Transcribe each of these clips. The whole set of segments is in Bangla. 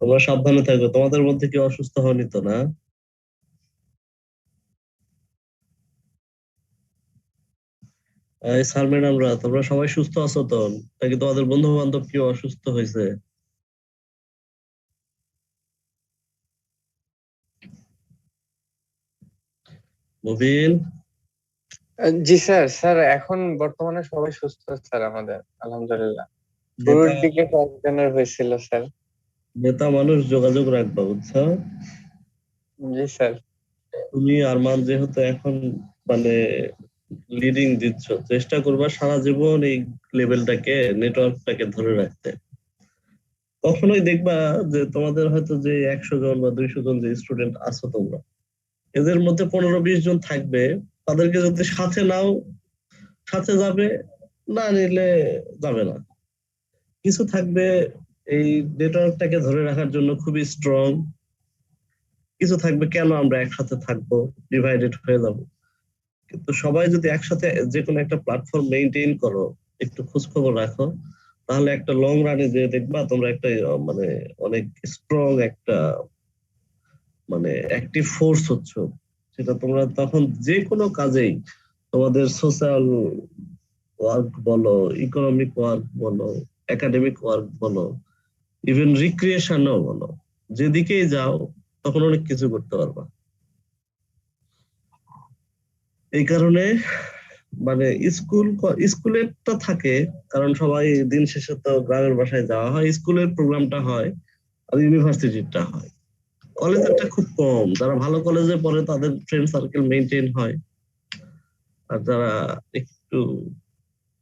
তোমরা সাবধানে থাকো, তোমাদের মধ্যে কেউ অসুস্থ হয়নি তো না? এই স্যার ম্যাডামরা তোমরা সবাই সুস্থ আছো তো? নাকি তোমাদের বন্ধু বান্ধব কেউ অসুস্থ হয়েছে? মুবিন? জি স্যার। স্যার এখন বর্তমানে সবাই সুস্থ স্যার, আমাদের আলহামদুলিল্লাহ। শুরুর নেতা দিকে কয়েকজনের হয়েছিল স্যার। নেতা মানুষ যোগাযোগ রাখবা, বুঝছো? জি স্যার। তুমি আরমান যেহেতু এখন মানে লিডিং দিচ্ছ, চেষ্টা করবা সারা জীবন এই লেভেলটাকে, নেটওয়ার্কটাকে ধরে রাখতে। কখনোই দেখবা যে তোমাদের হয়তো যে 100 জন বা 200 জন যে স্টুডেন্ট আছো তোমরা, এদের মধ্যে 15-20 জন থাকবে, তাদেরকে যদি সাথে নাও সাথে যাবে, না নিলে যাবে না। কিছু থাকবে এই নেটওয়ার্কটাকে ধরে রাখার জন্য খুবই স্ট্রং, কিছু থাকবে কেন আমরা একসাথে থাকবো, ডিভাইডেড হয়ে যাব। কিন্তু সবাই যদি একসাথে যে কোনো একটা প্ল্যাটফর্ম মেইনটেইন করো, একটু খোঁজ খবর রাখো, তাহলে একটা লং রানে যে দেখবা তোমরা একটা মানে অনেক স্ট্রং একটা মানে অ্যাক্টিভ ফোর্স হচ্ছ। সেটা তোমরা তখন যে কোনো কাজেই, তোমাদের সোশ্যাল ওয়ার্ক বলো, ইকোনমিক ওয়ার্ক বলো, একাডেমিক ওয়ার্ক বলো, ইভেন রিক্রিয়েশনও বলো, যেদিকেই যাও তখন অনেক কিছু করতে পারবা। এই কারণে মানে স্কুলেরটা থাকে, কারণ সবাই দিন শেষে তো গ্রামের বাসায় যাওয়া হয়, স্কুলের প্রোগ্রামটা হয় আর ইউনিভার্সিটিটা হয়। কলেজেরটা খুব কম, যারা ভালো কলেজে পড়ে তাদের ফ্রেন্ড সার্কেল মেনটেন হয়, আর যারা একটু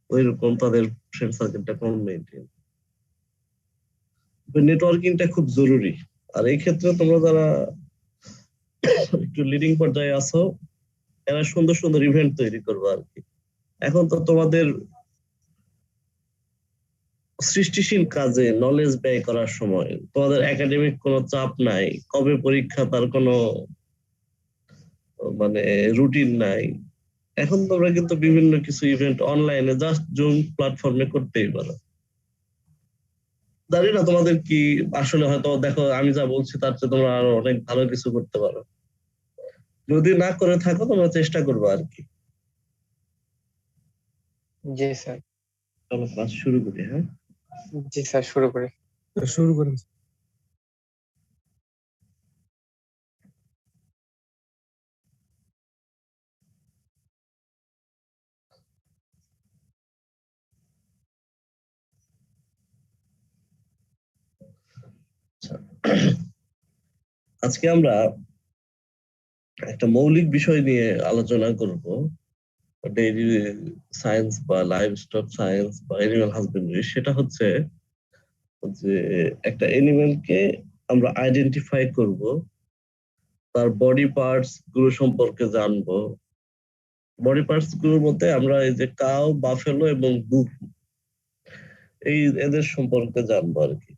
ওইরকম তাদের ফ্রেন্ড সার্কেলটা কম মেনটেন। নেটওয়ার্কিংটা খুব জরুরি। আর এই ক্ষেত্রে তোমরা যারা একটু লিডিং পর্যায়ে আছো, এরা সুন্দর সুন্দর ইভেন্ট তৈরি করবে আর কি। এখন তো তোমাদের সৃষ্টিশীল কাজে নলেজ ব্যয় করার সময়, তোমাদের একাডেমিক কোনো চাপ নাই, কবে পরীক্ষা তার কোনো মানে রুটিন নাই। এখন তোমরা কিন্তু বিভিন্ন কিছু ইভেন্ট অনলাইনে জাস্ট জুম প্ল্যাটফর্মে করতেই পারো। জানি না তোমাদের কি, আসলে হয়তো দেখো আমি যা বলছি তার চেয়ে তোমরা আরো অনেক ভালো কিছু করতে পারো। যদি না করে থাকো তোমরা চেষ্টা করবো আর কি। জি স্যার। চলো ক্লাস শুরু করি, হ্যাঁ? জি স্যার, শুরু করি। শুরু করেন। আচ্ছা, আজকে আমরা একটা মৌলিক বিষয় নিয়ে আলোচনা করব, ডেইরি সায়েন্স বা লাইভ স্টক সায়েন্স বা এনিম্যাল হাজবেন্ডারি। সেটা হচ্ছে যে একটা এনিম্যালকে আমরা আইডেন্টিফাই করব, তার বডি পার্টস গুলো সম্পর্কে জানবো। বডি পার্টস গুলোর মধ্যে আমরা এই যে কাউ, বাফেলো এবং বুক, এই এদের সম্পর্কে জানবো আর কি।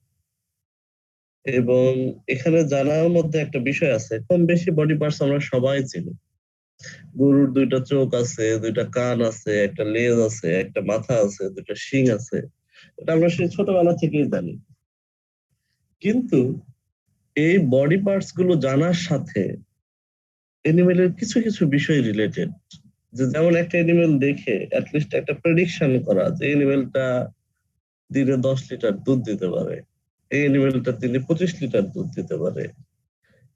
এবং এখানে জানার মধ্যে একটা বিষয় আছে, কম বেশি বডি পার্টস আমরা সবাই চিনি। গরুর 2টা চোখ আছে, 2টা কান আছে, একটা লেজ আছে, একটা মাথা আছে, 2টা শিং আছে। এটা আমরা সেই ছোটবেলা থেকেই জানি। কিন্তু এই বডি পার্টস গুলো জানার সাথে এনিমেলের কিছু কিছু বিষয় রিলেটেড, যে যেমন একটা এনিমেল দেখে অ্যাটলিস্ট একটা প্রেডিকশন করা যে এনিমেলটা দিনে 10 লিটার দুধ দিতে পারে, এই এনিমেলটা দিনে 25 লিটার দুধ দিতে পারে,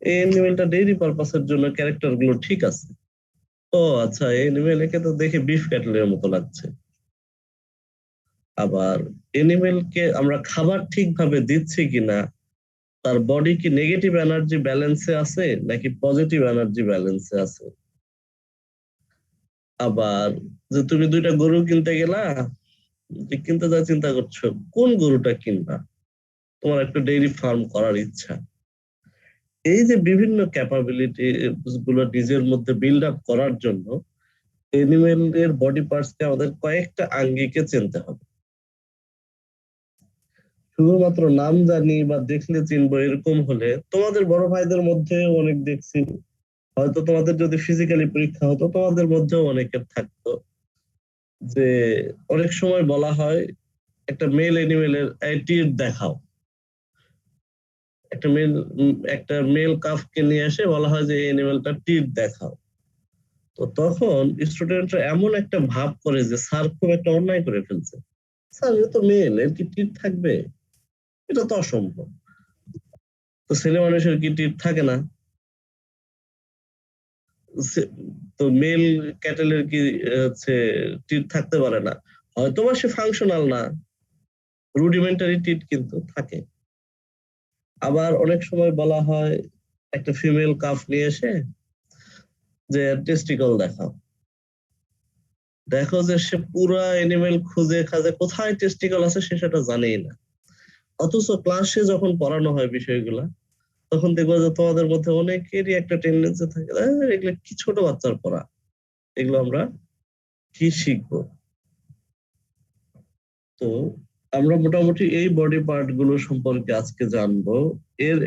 এই এনিমেলটা ডেইরি পারপাসের জন্য ক্যারেক্টার গুলো ঠিক আছে। ও আচ্ছা, এই এনিমেল একে তো দেখে বিফ ক্যাটলের মতো লাগছে। আবার এনিমেলকে আমরা খাবার ঠিকভাবে দিচ্ছি কিনা, তার বডি কি নেগেটিভ এনার্জি ব্যালেন্সে আছে নাকি পজিটিভ এনার্জি ব্যালেন্সে আছে। আবার যে তুমি 2টা গরু কিনতে গেলা, যে কিনতে যা চিন্তা করছো কোন গরুটা কিনবা, তোমার একটা ডেইরি ফার্ম করার ইচ্ছা। এই যে বিভিন্ন ক্যাপাবিলিটি গুলো নিজের মধ্যে বিল্ড আপ করার জন্য এনিমেলের বডি পার্টস কে আমাদের কয়েকটা আঙ্গিকে চিনতে হবে। শুধুমাত্র নাম জানি বা দেখলে চিনবো এরকম হলে, তোমাদের বড় ভাইদের মধ্যে অনেক দেখছি, হয়তো তোমাদের যদি ফিজিক্যালি পরীক্ষা হতো তোমাদের মধ্যেও অনেকের থাকতো যে অনেক সময় বলা হয় একটা মেল এনিমেলের অ্যাটিটিউড দেখাও। একটা মেল কাফকে নিয়ে এসে বলা হয় যে এই অ্যানিমেলটা টিট দেখাও। তো তখন স্টুডেন্টরা এমন একটা ভাব করে যে স্যার খুব একটা অন্যায় করে ফেলছে, স্যার এ তো মেল, এর কি টিট থাকবে? এটা তো অসম্ভব। তো ছেলে মানুষের কি টিট থাকে না? তো মেল ক্যাটেলের কি হচ্ছে টিট থাকতে পারে না? হয়তোবা সে ফাংশনাল না, রুডিমেন্টারি টিট কিন্তু থাকে। আবার অনেক সময় বলা হয় একটা ফিমেল কাফ নিয়ে এসে যে টেস্টিকল দেখাও, দেখো যে সে পুরা এনিমেল খুঁজে খাজে কোথায় টেস্টিকল আছে সে সেটা জানেই না। অথচ ক্লাসে যখন পড়ানো হয় বিষয়গুলা, তখন দেখবো যে তোমাদের মধ্যে অনেকেরই একটা টেন্ডেন্সি থাকে, এগুলো কি ছোট বাচ্চার পড়া, এগুলো আমরা কি শিখবো? তো আমরা মোটামুটি এই বডি পার্ট গুলো সম্পর্কে আজকে জানবো। এর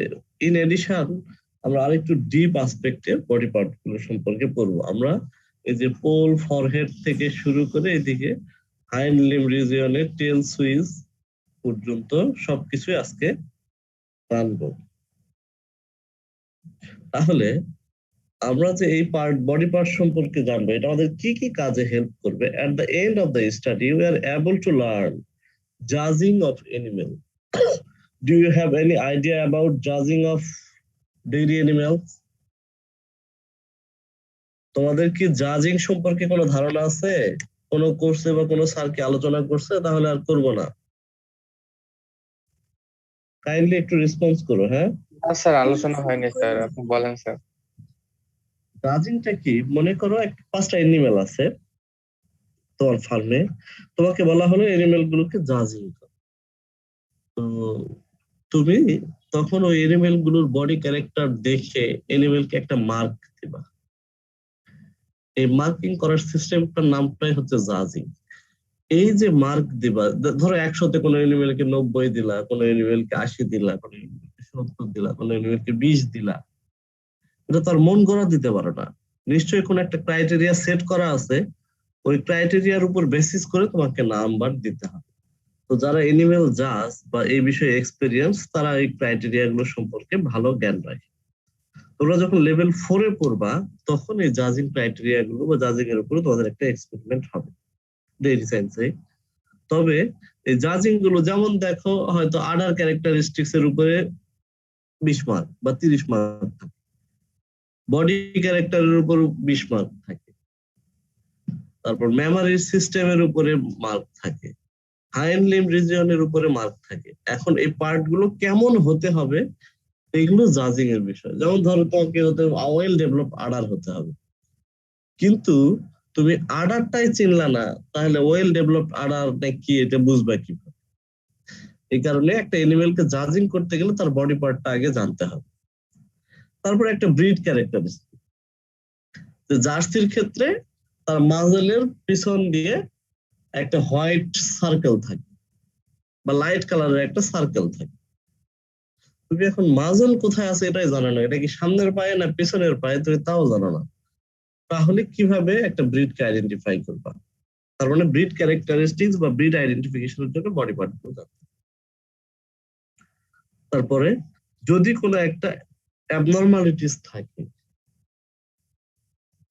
ইন এডিশন আমরা আরেকটু ডিপ আসপেক্টে বডি পার্ট গুলো সম্পর্কে পড়বো। আমরা এই যে পোল ফরহেড থেকে শুরু করে এদিকে হাইন্ড লিম্ব রিজিয়নে টেল সুইচ পর্যন্ত সবকিছু আজকে জানবো। তাহলে আমরা যে এই বডি পার্ট সম্পর্কে জানবো, এটা আমাদের কি কি কাজে হেল্প করবে? এট the end of the study we are able to learn judging of animal. Do you have any idea about judging of dairy animals? তোমাদের কি জাজিং সম্পর্কে কোনো ধারণা আছে? কোনো কোর্সে বা কোনো স্যার কি আলোচনা করছে? তাহলে আর করব না। কাইন্ডলি একটু রেসপন্স করো। হ্যাঁ স্যার, আলোচনা হয়নি স্যার, আপনি বলেন স্যার। জাজিংটা কি? মনে করো 5টা এনিমেল আছে তোমার ফার্মে, তোমাকে বলা হলো এনিমেল গুলোকে জাজিং করো। তো তুমি তখন ওই এনিমেল গুলোর বডি ক্যারেক্টার দেখে এনিমেলকে একটা মার্ক দিবা। এই মার্কিং করার সিস্টেমটার নামটাই হচ্ছে জাজিং। এই যে মার্ক দিবা, ধরো 100তে কোনো এনিমেলকে 90 দিলা, কোনো এনিমেলকে 80 দিলা, কোনো এনিমেলকে 70 দিলা, কোনো এনিমেলকে 20 দিলা, এটা তো আর মন গড়া দিতে পারো না। নিশ্চয়ই কোনো একটা ক্রাইটেরিয়া সেট করা আছে, ওই ক্রাইটেরিয়ার উপর বেসিস করে তোমাকে নাম্বার দিতে হবে। তো যারা এনিমেল জাজ বা এই বিষয়ে এক্সপেরিয়েন্স, তারা এই ক্রাইটেরিয়া গুলো সম্পর্কে ভালো জ্ঞান রাখে। তোমরা যখন লেভেল 4-এ পড়বা, তখন এই জাজিং ক্রাইটেরিয়া গুলো বা জাজিং এর উপরে তোমাদের একটা এক্সপেরিমেন্ট হবে ডেইরি সায়েন্সে। তবে এই জাজিং গুলো যেমন দেখো, হয়তো আডার ক্যারেক্টারিস্টিক্স এর উপরে 20 মার্ক বা 30 মার্ক থাকে, বডি ক্যারেক্টারের উপর 20 মার্ক থাকে, তারপর মেমোরি সিস্টেমের উপরে মার্ক থাকে, হাইন্ড লিম্ব রিজিয়নের উপরে মার্ক থাকে। এখন এই পার্ট গুলো কেমন হতে হবে, এগুলো জাজিং এর বিষয়। যেমন ধরো তোমাকে ওয়েল ডেভেলপ আডার হতে হবে, কিন্তু তুমি আডারটাই চিনলা না, তাহলে ওয়েল ডেভেলপ আডার কি এটা বুঝবা কিভাবে? এই কারণে একটা এনিমেলকে জাজিং করতে গেলে তার বডি পার্টটা আগে জানতে হবে। তারপর একটা ব্রিড ক্যারেক্টারিস্টিক, জার্সির ক্ষেত্রে তার মাজেলের পিছন দিয়ে একটা হোয়াইট সার্কেল থাকে বা লাইট কালারের একটা সার্কেল থাকে। তুমি এখন মাজেল কোথায় আছে এটাই জানো না, এটা কি সামনের পায়ে না পিছনের পায়ে, তুমি তাও জানো না, তাহলে কিভাবে একটা ব্রিডকে আইডেন্টিফাই করবা? তার মানে ব্রিড ক্যারেক্টারিস্টিক্স বা ব্রিড আইডেন্টিফিকেশনের জন্য বডি পার্ট গুলো জানতে। তারপরে যদি কোনো একটা অ্যাবনরমালিটিস থাকে,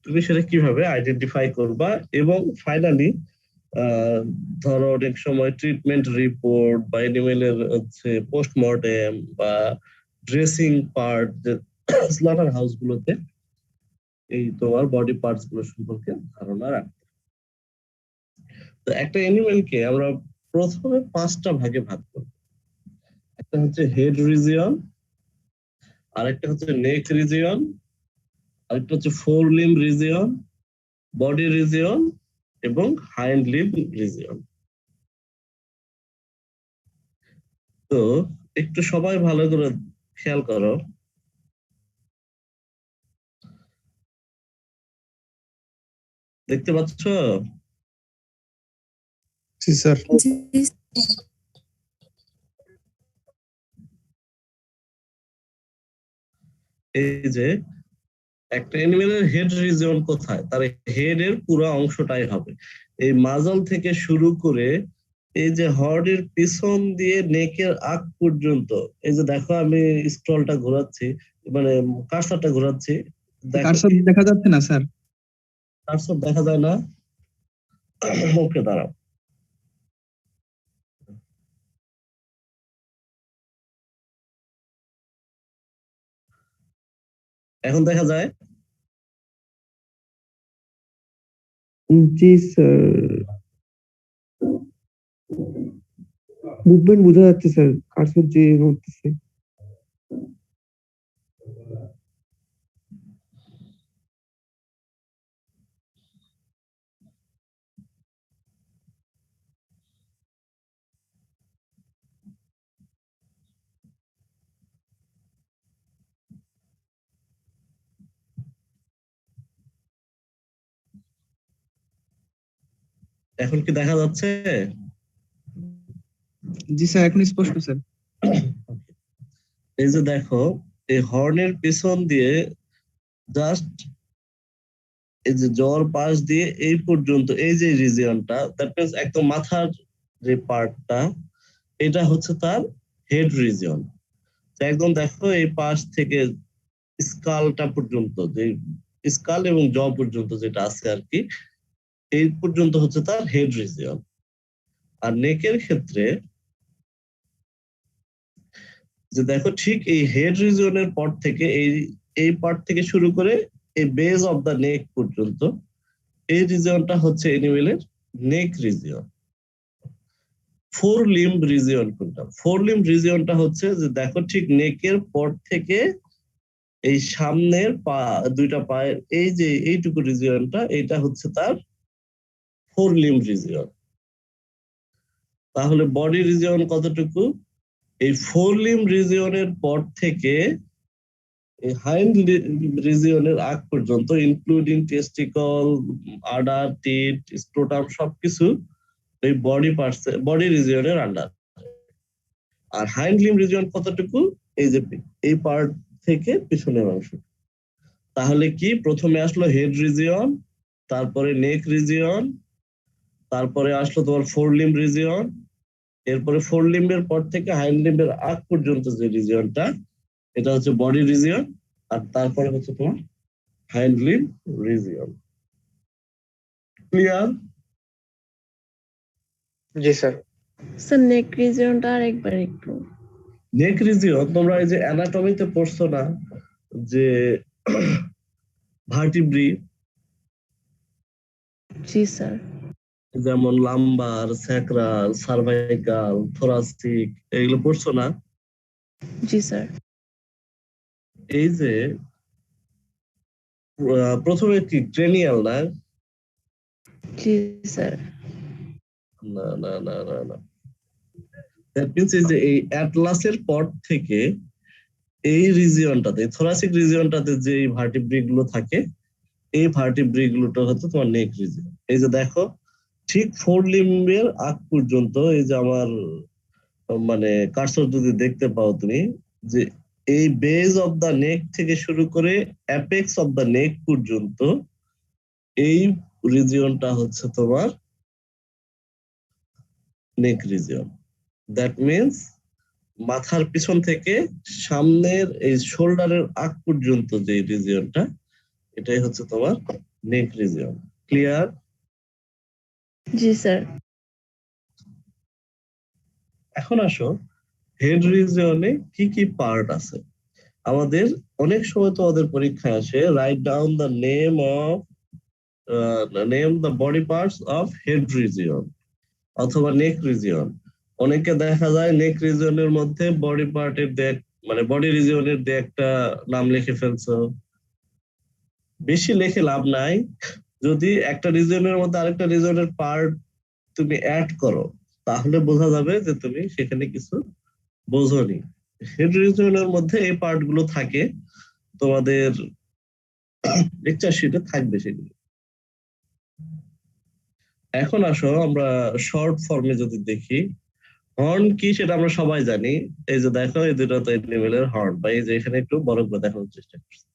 তুমি সেটা কিভাবে আইডেন্টিফাই করবা? এবং ফাইনালি ধরো অনেক সময় ট্রিটমেন্ট রিপোর্ট বা এনিমেলের হচ্ছে পোস্টমর্টেম বা ড্রেসিং পার্ট, স্লটার হাউস গুলোতে এই তোমার বডি পার্টস গুলো সম্পর্কে ধারণা রাখতে। তো একটা এনিমেলকে আমরা প্রথমে 5টা ভাগে ভাগ করব। একটা হচ্ছে হেড রিজিয়ন, আরেকটা হচ্ছে নেক রিজিয়ন, আরেকটা হচ্ছে four limb region, body region এবং হাইন্ড লিম্ব রিজিয়ন। তো একটু সবাই ভালো করে খেয়াল করো, দেখতে পাচ্ছ? জি স্যার। এই যে একটা অ্যানিমেলের হেড রিজিয়ন কোথায়, তার হেড এর পুরো অংশটাই হবে এই মাজল থেকে শুরু করে এই যে হর্নের পিছন দিয়ে নেকের আগ পর্যন্ত, এই যে দেখো আমি স্ক্রলটা ঘোরাচ্ছি, মানে কার্সারটা ঘোরাচ্ছি, দেখো কার্সর দেখা যাচ্ছে না স্যার। কার্সর দেখা যায় না? ওকে, দাঁড়াও। এখন দেখা যায়? জি স্যার, মুভমেন্ট বোঝা যাচ্ছে স্যার, কার্সর যে নড়তেছে। এখন কি দেখা যাচ্ছে? জি স্যার, এখন স্পষ্ট স্যার। এই যে দেখো, এই হর্নের পিছন দিয়ে জাস্ট এই যে জ্বর পাশ দিয়ে এই পর্যন্ত, এই যে রিজিয়নটা, দ্যাট মিন্স একদম মাথার যে পার্টটা, এটা হচ্ছে তার হেড রিজিয়ন। একদম দেখো এই পাশ থেকে স্কালটা পর্যন্ত, যে স্কাল এবং জ পর্যন্ত যেটা আছে আর কি, এই পর্যন্ত হচ্ছে তার হেড রিজিয়ন। আর নেকের ক্ষেত্রে যে দেখো, ঠিক এই হেড রিজিয়নের পর থেকে এই পার্ট থেকে শুরু করে এই বেজ অফ দা নেক পর্যন্ত, এই রিজিয়নটা হচ্ছে এনিমেলের নেক রিজিয়ন। ফোর লিম্ব রিজিয়ন কোনটা? ফোর লিম্ব রিজিয়নটা হচ্ছে যে দেখো, ঠিক নেকের পর থেকে এই সামনের পা, দুইটা পায়ের এই যে এইটুকু রিজিয়নটা, এটা হচ্ছে তার ফোর লিম্ব রিজিয়ন। তাহলে বডি রিজিয়ন কতটুকু? এই ফোর লিম্ব রিজিয়নের পর থেকে এই হাইন্ড রিজিয়নের আগ পর্যন্ত, ইনক্লুডিং টেস্টিকল, আডার, টিট, স্ক্রোটাম, সবকিছু এই বডি পার্টস, বডি রিজিয়নের আন্ডার। আর হাইন্ড লিম্ব রিজিয়ন কতটুকু? এই যে এই পার্ট থেকে পিছনের অংশ। তাহলে কি প্রথমে আসলো হেড রিজিয়ন, তারপরে নেক রিজিয়ন, তারপরে আসলো তোমার ফোর লিম্ব রিজিয়ন, এরপরে ফোর লিম্বের পর থেকে হাইন্ড লিম্বের আগ পর্যন্ত যে রিজিয়নটা, এটা হচ্ছে বডি রিজিয়ন। আর তারপরে হচ্ছে তোমার হাইন্ড লিম্ব রিজিয়ন। ক্লিয়ার? জি স্যার। স্যার নেক রিজিয়নটা আরেকবার একটু। নেক রিজিয়ন তোমরা এই যে অ্যানাটমিতে পড়ছো না, যে ভার্টিব্রি, জি স্যার। যেমন লাম্বার, স্যাক্রাল, সার্ভাইকাল, থোরাসিক, এগুলো পড়ছো না? জি স্যার। এই যে প্রথমে কি ক্রেনিয়াল না? জি স্যার। না না না না না, দ্যাট মিন্স এই যে এই অ্যাটলাসের পর থেকে এই রিজিয়নটাতে, থোরাসিক রিজিয়নটাতে যে ভার্টিব্রি গুলো থাকে, এই ভার্টিব্রি গুলোটা হচ্ছে তোমার নেক রিজিয়ন। এই যে দেখো, ঠিক ফোর লিম্বের আগ পর্যন্ত, এই যে আমার মানে কার্সর যদি দেখতে পাও তুমি, যে এই বেজ অফ দা নেক থেকে শুরু করে অ্যাপেক্স অফ দা নেক পর্যন্ত, এই রিজিয়নটা হচ্ছে তোমার নেক রিজিয়ন। দ্যাট মিন্স মাথার পিছন থেকে সামনের এই শোল্ডারের আগ পর্যন্ত যে রিজিয়নটা, এটাই হচ্ছে তোমার নেক রিজিয়ন। ক্লিয়ার? জি স্যার। এখন আসো, হেড রিজিয়নে কি কি পার্ট আছে। আমাদের অনেক সময় তো আমাদের পরীক্ষায় আসে, write down the name of the body parts of head region অথবা নেক রিজিয়ন। অনেকে দেখা যায় নেক রিজিয়নের মধ্যে বডি পার্টের মানে বডি রিজিয়নের একটা নাম লিখে ফেলছো। বেশি লিখে লাভ নাই। যদি একটা রিজিয়নের মধ্যে আরেকটা রিজিয়নের পার্ট তুমি অ্যাড করো, তাহলে বোঝা যাবে যে তুমি সেখানে কিছু বোঝোনি। হেড রিজিয়নের মধ্যে এই পার্ট গুলো থাকে, তোমাদের লেকচার শিটে থাকবে সেগুলো। এখন আসো আমরা শর্ট ফর্মে যদি দেখি, হর্ন কি সেটা আমরা সবাই জানি। এই যে দেখো, এই দুটো তো এনিমেলের হর্ন, বা এই যে এখানে একটু বড় করে দেখানোর চেষ্টা করছি।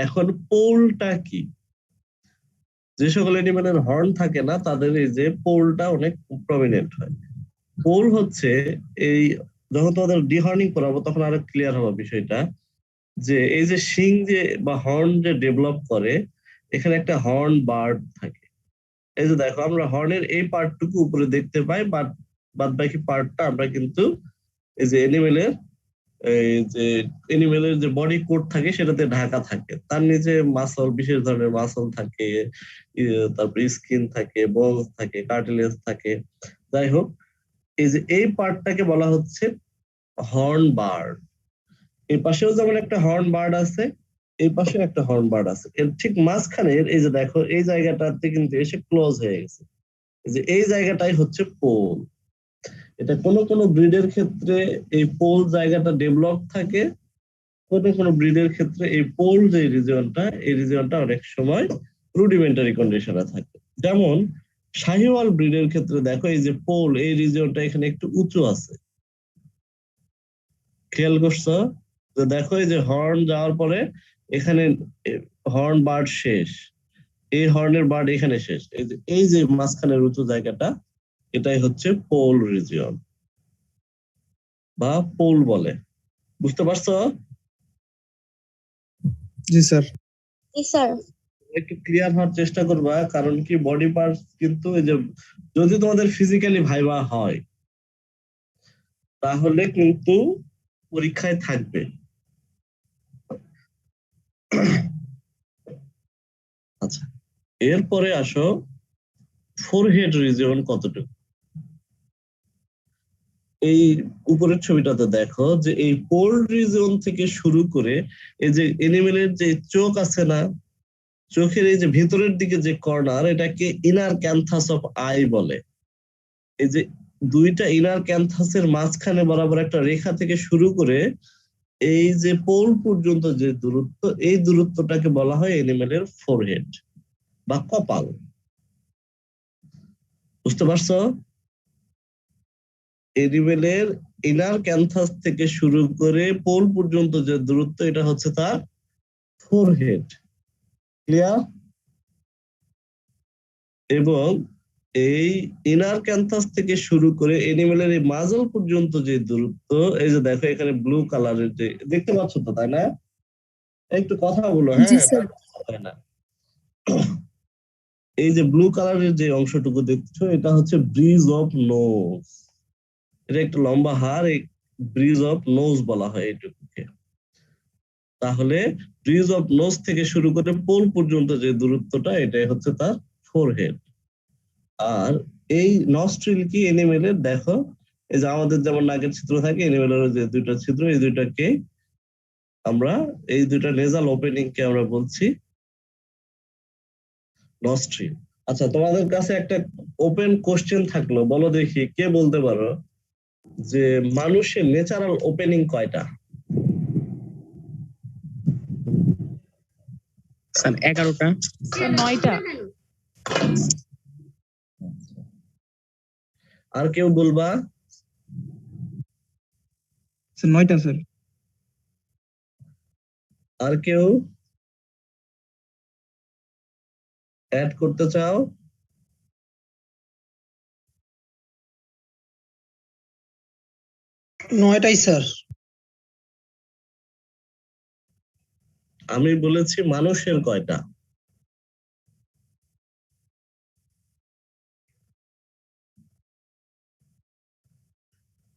এখন পোলটা কি? যে সকল এনিমেলের হর্ন থাকে না, তাদের এই যে পোলটা অনেক প্রমিনেন্ট হয়। পোল হচ্ছে এই যখন তোমাদের ডিহর্নিং করাবো তখন আরো ক্লিয়ার হবে বিষয়টা, যে এই যে শিং যে বা হর্ন যে ডেভেলপ করে, এখানে একটা হর্ন বার্ড থাকে। এই যে দেখো আমরা হর্নের এই পার্টটুকু উপরে দেখতে পাই, বাট বাদ বাকি পার্টটা আমরা কিন্তু এই যে এনিমেলের যে বডি কোট থাকে সেটাতে ঢাকা থাকে, তার নিচে মাসল, বিশেষ ধরনের মাসল থাকে, তারপরে স্কিন থাকে, বোনস থাকে, কার্টিলেজ থাকে। যাই হোক, এই যে এই পার্টটাকে বলা হচ্ছে হর্ন বার্ড। এই পাশেও যেমন একটা হর্ন বার্ড আছে, এই পাশে একটা হর্ন বার্ড আছে, এর ঠিক মাঝখানে এই যে দেখো এই জায়গাটাতে কিন্তু এসে ক্লোজ হয়ে গেছে, এই যে এই জায়গাটাই হচ্ছে পোল। এটা কোন কোন ব্রিডের ক্ষেত্রে এই পোল জায়গাটা ডেভেলপ থাকে, কোন কোন ব্রিডের ক্ষেত্রে এই পোল যে রিজিয়নটা, এই রিজিয়নটা অনেক সময় রুডিমেন্টারি কন্ডিশনে থাকে। যেমন শাহিওয়াল ব্রিডের ক্ষেত্রে দেখো এই যে পোল, এই রিজিয়নটা এখানে একটু উঁচু আছে, খেয়াল করছো? তো দেখো এই যে হর্ন যাওয়ার পরে এখানে হর্ন বার্ড শেষ, এই হর্নের বার্ড এখানে শেষ, এই যে মাঝখানের উঁচু জায়গাটা, এটাই হচ্ছে পোল রিজিয়ন বা পোল বলে। বুঝতে পারছো? জি স্যার। জি স্যার। একটু ক্লিয়ার হওয়ার চেষ্টা করবা, কারণ কি বডি পার্টস কিন্তু এই যে যদি তোমাদের ফিজিক্যালি ভাইবা হয় তাহলে কিন্তু পরীক্ষায় থাকবে। আচ্ছা, এরপরে আসো ফোরহেড রিজিয়ন কতটুকু। এই উপরের ছবিটাতে দেখো যে এই পোল রিজিয়ন থেকে শুরু করে এই যে এনিমেলের যে চোখ আছে না, চোখের এই যে ভিতরের দিকে যে কর্নার, এটাকে ইনার ক্যান্থাস অফ আই বলে। এই যে দুইটা ইনার ক্যান্থাসের মাঝখানে বরাবর একটা রেখা থেকে শুরু করে এই যে পোল পর্যন্ত যে দূরত্ব, এই দূরত্বটাকে বলা হয় এনিমেলের ফোরহেড বা কপাল। বুঝতে পারছো? এনিমেলের ইনার ক্যান্থাস থেকে শুরু করে পোল পর্যন্ত যে দূরত্ব, এটা হচ্ছে তার ফোরহেড। ক্লিয়ার? এবং এই ইনার ক্যান্থাস থেকে শুরু করে এনিমেলের এই মাজল পর্যন্ত যে দূরত্ব, এই যে দেখো এখানে ব্লু কালারের যে দেখতে পাচ্ছ তো, তাই না? একটু কথা বলো, জি হ্যাঁ, স্যার। তাই না? এই যে ব্লু কালারের যে অংশটুকু দেখছো, এটা হচ্ছে ব্রিজ অফ নোজ। এটা একটা লম্বা হাড়, এই ব্রিজ অফ নোজ বলা হয় এইটুকুকে। তাহলে ব্রিজ অফ নোজ থেকে শুরু করে পোল পর্যন্ত যে দূরত্বটা, এটাই হচ্ছে তার ফোরহেড। আর এই নস্ট্রিল কি এনিমেলের, দেখো এই যে আমাদের যেমন নাকের ছিদ্র থাকে, এনিমেলের যে দুইটা ছিদ্র, এই দুইটাকে আমরা, এই দুইটা নেজাল ওপেনিং কে আমরা বলছি নস্ট্রিল। আচ্ছা, তোমাদের কাছে একটা ওপেন কোশ্চেন থাকলো, বলো দেখি কে বলতে পারো যে মানুষের ন্যাচারাল ওপেনিং কয়টা? স্যার 11টা। স্যার 9টা। আর কেউ বলবা? Sir 9টা sir. আর কেউ অ্যাড করতে চাও? নয়টাই স্যার। আমি বলেছি মানুষের কয়টা।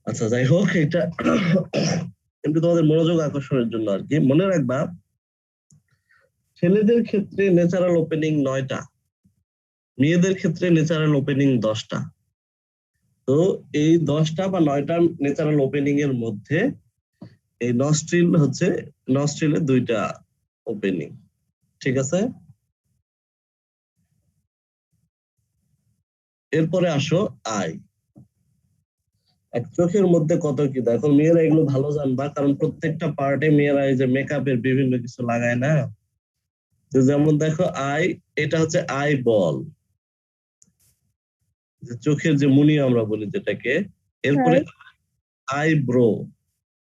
আচ্ছা, যাই হোক, এটা কিন্তু তোমাদের মনোযোগ আকর্ষণের জন্য আর কি। মনে রাখবা, ছেলেদের ক্ষেত্রে ন্যাচারাল ওপেনিং 9টা, মেয়েদের ক্ষেত্রে ন্যাচারাল ওপেনিং 10টা। তো এই 10টা বা 9টা ন্যাচারাল ওপেনিং এর মধ্যে এই নস্ট্রিল হচ্ছে, নস্ট্রিলের 2টা ওপেনিং। ঠিক আছে? এরপরে আসো আই। এক চোখের মধ্যে কত কি, দেখো মেয়েরা এগুলো ভালো জানবা, কারণ প্রত্যেকটা পার্টে মেয়েরা এই যে মেকআপের বিভিন্ন কিছু লাগায় না। তো যেমন দেখো আই, এটা হচ্ছে আই বল, যে চোখের যে মুনি আমরা বলি যেটাকে। এরপরে আই ব্রো,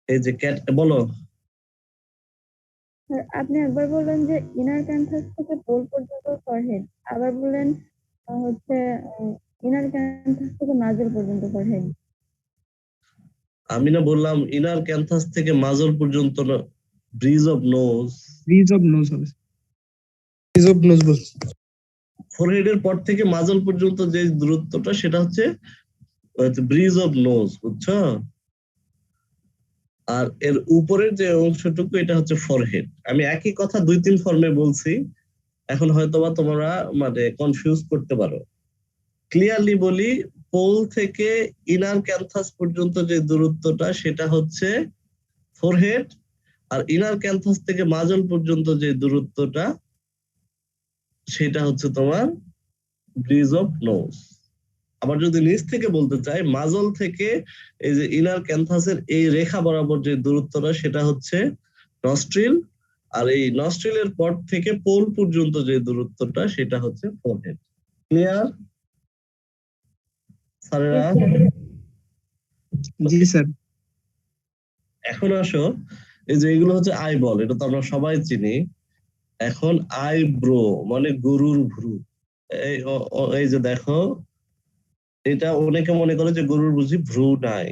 এই যে ক্যাট, বলো। স্যার আপনি একবার বললেন যে ইনার ক্যান্থাস থেকে পোল পর্যন্ত ফরহেড, আবার বললেন হচ্ছে ইনার ক্যান্থাস থেকে নাজেল পর্যন্ত ফরহেড। আমি না বললাম ইনার ক্যান্থাস থেকে মাজল পর্যন্ত bridge of nose, bridge of nose হবে। ব্রিজ অফ নোজ বলছি। ফোরহেডের পর থেকে মাজল পর্যন্ত যে দূরত্বটা সেটা হচ্ছে ব্রিজ অফ নোজ, বুঝছো? আর এর উপরের যে অংশটুকু এটা হচ্ছে ফোরহেড। আমি একই কথা 2-3 ফর্মে বলছি, এখন হয়তোবা তোমরা মানে কনফিউজ করতে পারো। ক্লিয়ারলি বলি, পোল থেকে ইনার ক্যান্থাস পর্যন্ত যে দূরত্বটা সেটা হচ্ছে ফোরহেড, আর ইনার ক্যান্থাস থেকে মাজল পর্যন্ত যে দূরত্বটা সেটা হচ্ছে তোমার ব্রিজ অফ নোজ। আবার যদি নিচ থেকে বলতে চাই, মাজল থেকে এই যে ইনার ক্যান্থাসের এই রেখা বরাবর যে দূরত্বটা সেটা হচ্ছে নস্ট্রিল, আর এই নস্ট্রিলের পর থেকে পোল পর্যন্ত যে দূরত্বটা সেটা হচ্ছে ফোরহেড। ক্লিয়ার স্যারেরা? জি স্যার। এখন আসো, এই যে এগুলো হচ্ছে আইবল, এটা তো আমরা সবাই চিনি। এখন আইব্রো মানে গরুর ভ্রু। এই যে দেখো, এটা অনেকে মনে করে যে গরুর বুঝি ভ্রু নাই।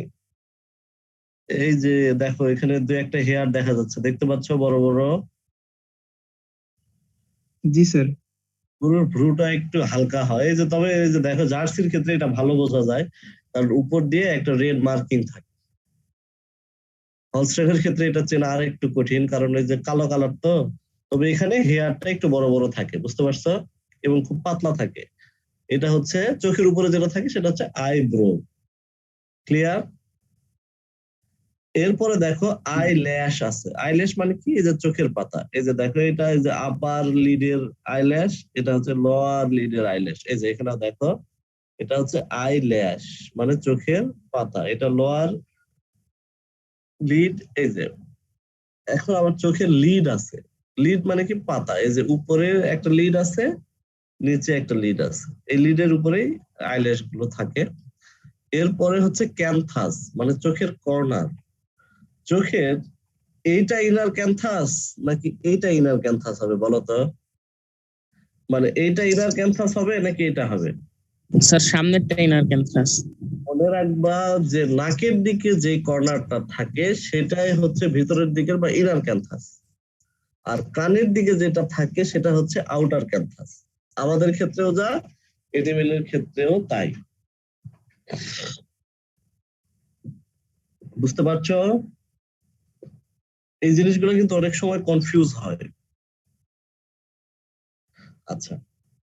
এই যে দেখো এখানে 2-1টা হেয়ার দেখা যাচ্ছে, দেখতে পাচ্ছ বড় বড়? জি স্যার। গরুর ভ্রুটা একটু হালকা হয়। এই যে তবে এই যে দেখো জার্সির ক্ষেত্রে এটা ভালো বোঝা যায়, কারণ উপর দিয়ে একটা রেড মার্কিং থাকে। হলস্টাইনের ক্ষেত্রে এটা চেনা আর একটু কঠিন, কারণ এই যে কালো কালার তো। তবে এখানে হেয়ারটা একটু বড় বড় থাকে, বুঝতে পারছো? এবং খুব পাতলা থাকে। এটা হচ্ছে চোখের উপরে যেটা থাকে সেটা হচ্ছে আইব্রো। ক্লিয়ার? এরপরে দেখো আইল্যাশ আছে। আইল্যাশ মানে কি? এই যে চোখের পাতা। এই যে দেখো, এটা এই যে আপার লিডের আইল্যাশ, এটা হচ্ছে লোয়ার লিডের আইল্যাশ। এই যে এখানে দেখো, এটা হচ্ছে আইল্যাশ মানে চোখের পাতা, এটা লোয়ার লিড। এই যে এখন আমার চোখের লিড আছে। লিড মানে কি? পাতা। এই যে উপরে একটা লিড আছে, নিচে একটা লিড আছে, এই লিডের উপরেই আইল্যাশ গুলো থাকে। এরপরে হচ্ছে ক্যান্থাস মানে চোখের কর্নার। চোখের এইটা ইনার ক্যান্থাস নাকি এইটা ইনার ক্যান্থাস হবে বলো তো? মানে এইটা ইনার ক্যান্থাস হবে নাকি এটা হবে? স্যার সামনেরটা ইনার ক্যান্থাস। মনে রাখবা যে নাকের দিকে যে কর্নারটা থাকে সেটাই হচ্ছে ভিতরের দিকের বা ইনার ক্যান্থাস, আর কানের দিকে যেটা থাকে সেটা হচ্ছে আউটার ক্যান্থাস। আমাদের ক্ষেত্রেও যা, এনিমেলের ক্ষেত্রেও তাই। বুঝতে পারছো? এই জিনিসগুলো কিন্তু অনেক সময় কনফিউজ হয়। আচ্ছা,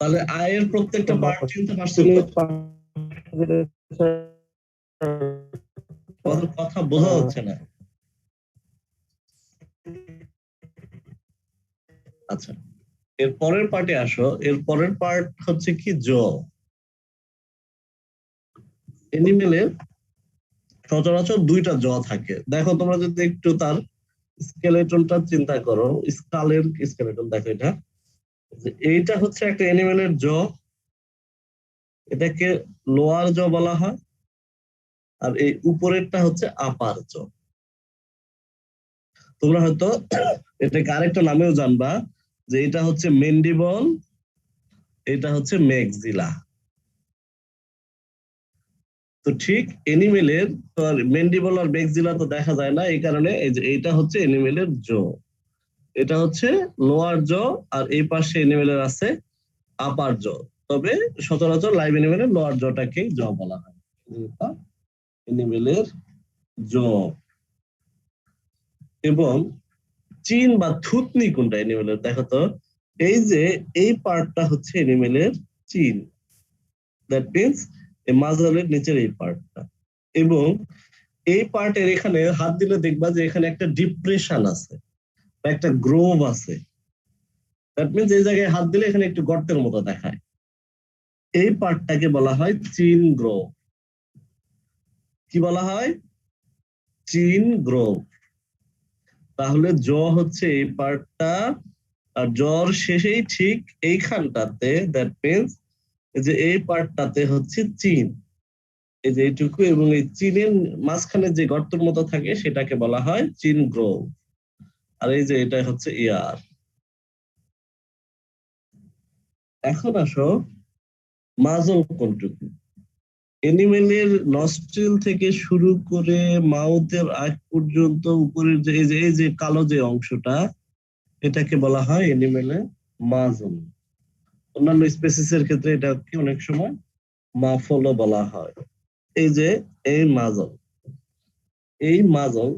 তাহলে আয়ের প্রত্যেকটা পার্ট চিনতে পারছো তো? তোমাদের কথা বোঝা যাচ্ছে না। আচ্ছা, এর পরের পার্টে আসো। এর পরের পার্ট হচ্ছে কি? জ। এনিমেলের সচরাচর 2টা জ থাকে। দেখো তোমরা যদি একটু তার স্কেলেটনটা চিন্তা করো, স্কালের স্কেলেটন দেখো, এটা এইটা হচ্ছে একটা এনিমেলের জ, এটাকে লোয়ার জ বলা হয়, আর এই উপরেরটা হচ্ছে আপার জ। তোমরা হয়তো এটাকে আরেকটা নামেও জানবা, যে এটা হচ্ছে মেন্ডিবল, এটা হচ্ছে ম্যাক্সিলা। তো ঠিক এনিমেলের মেন্ডিবল আর ম্যাক্সিলা তো দেখা যায় না, এই কারণে এই যে এইটা হচ্ছে এনিমেলের জ, এটা হচ্ছে লোয়ার জ, আর এই পাশে এনিমেলের আছে আপার জ। তবে সচরাচর লাইভ এনিমেলের লোয়ার জটাকে জ বলা হয়। এটা এনিমেলের জ। এবং চিন বা থুতনি কোনটা এনিমেলের দেখো তো? এই যে এই পার্টটা হচ্ছে এনিমেলের চিন, দ্যাট মিনস এই মাঝালের নিচের এই পার্টটা। এবং এই পার্টের এখানে হাত দিলে দেখবা যে এখানে একটা ডিপ্রেশন আছে বা একটা গ্রোভ আছে। দ্যাট মিনস এই জায়গায় হাত দিলে এখানে একটু গর্তের মতো দেখায়। এই পার্টটাকে বলা হয় চিন গ্রোভ। কি বলা হয়? চিন গ্রোভ। তাহলে জ হচ্ছে এই পার্টটা, আর জ্বর শেষেই ঠিক এইখানটাতে, দ্যাট মিনস যে এই পার্টটাতে হচ্ছে চিন, এই যে এইটুকু, এবং এই চিনের মাঝখানে যে গর্তের মতো থাকে সেটাকে বলা হয় চিন গ্রোভ। আর এই যে এটা হচ্ছে ইয়ার। এখন আসো মাজল কোনটুকু? এনিমেলের নস্ট্রিল থেকে শুরু করে মাউথের আগ পর্যন্ত উপরের যে এই যে কালো যে অংশটা, এটাকে বলা হয় এনিমেলের মাজল। অন্যান্য স্পেসিসের ক্ষেত্রে এটাকে অনেক সময় মাফলও বলা হয়। এই যে এই মাজল, এই মাজল।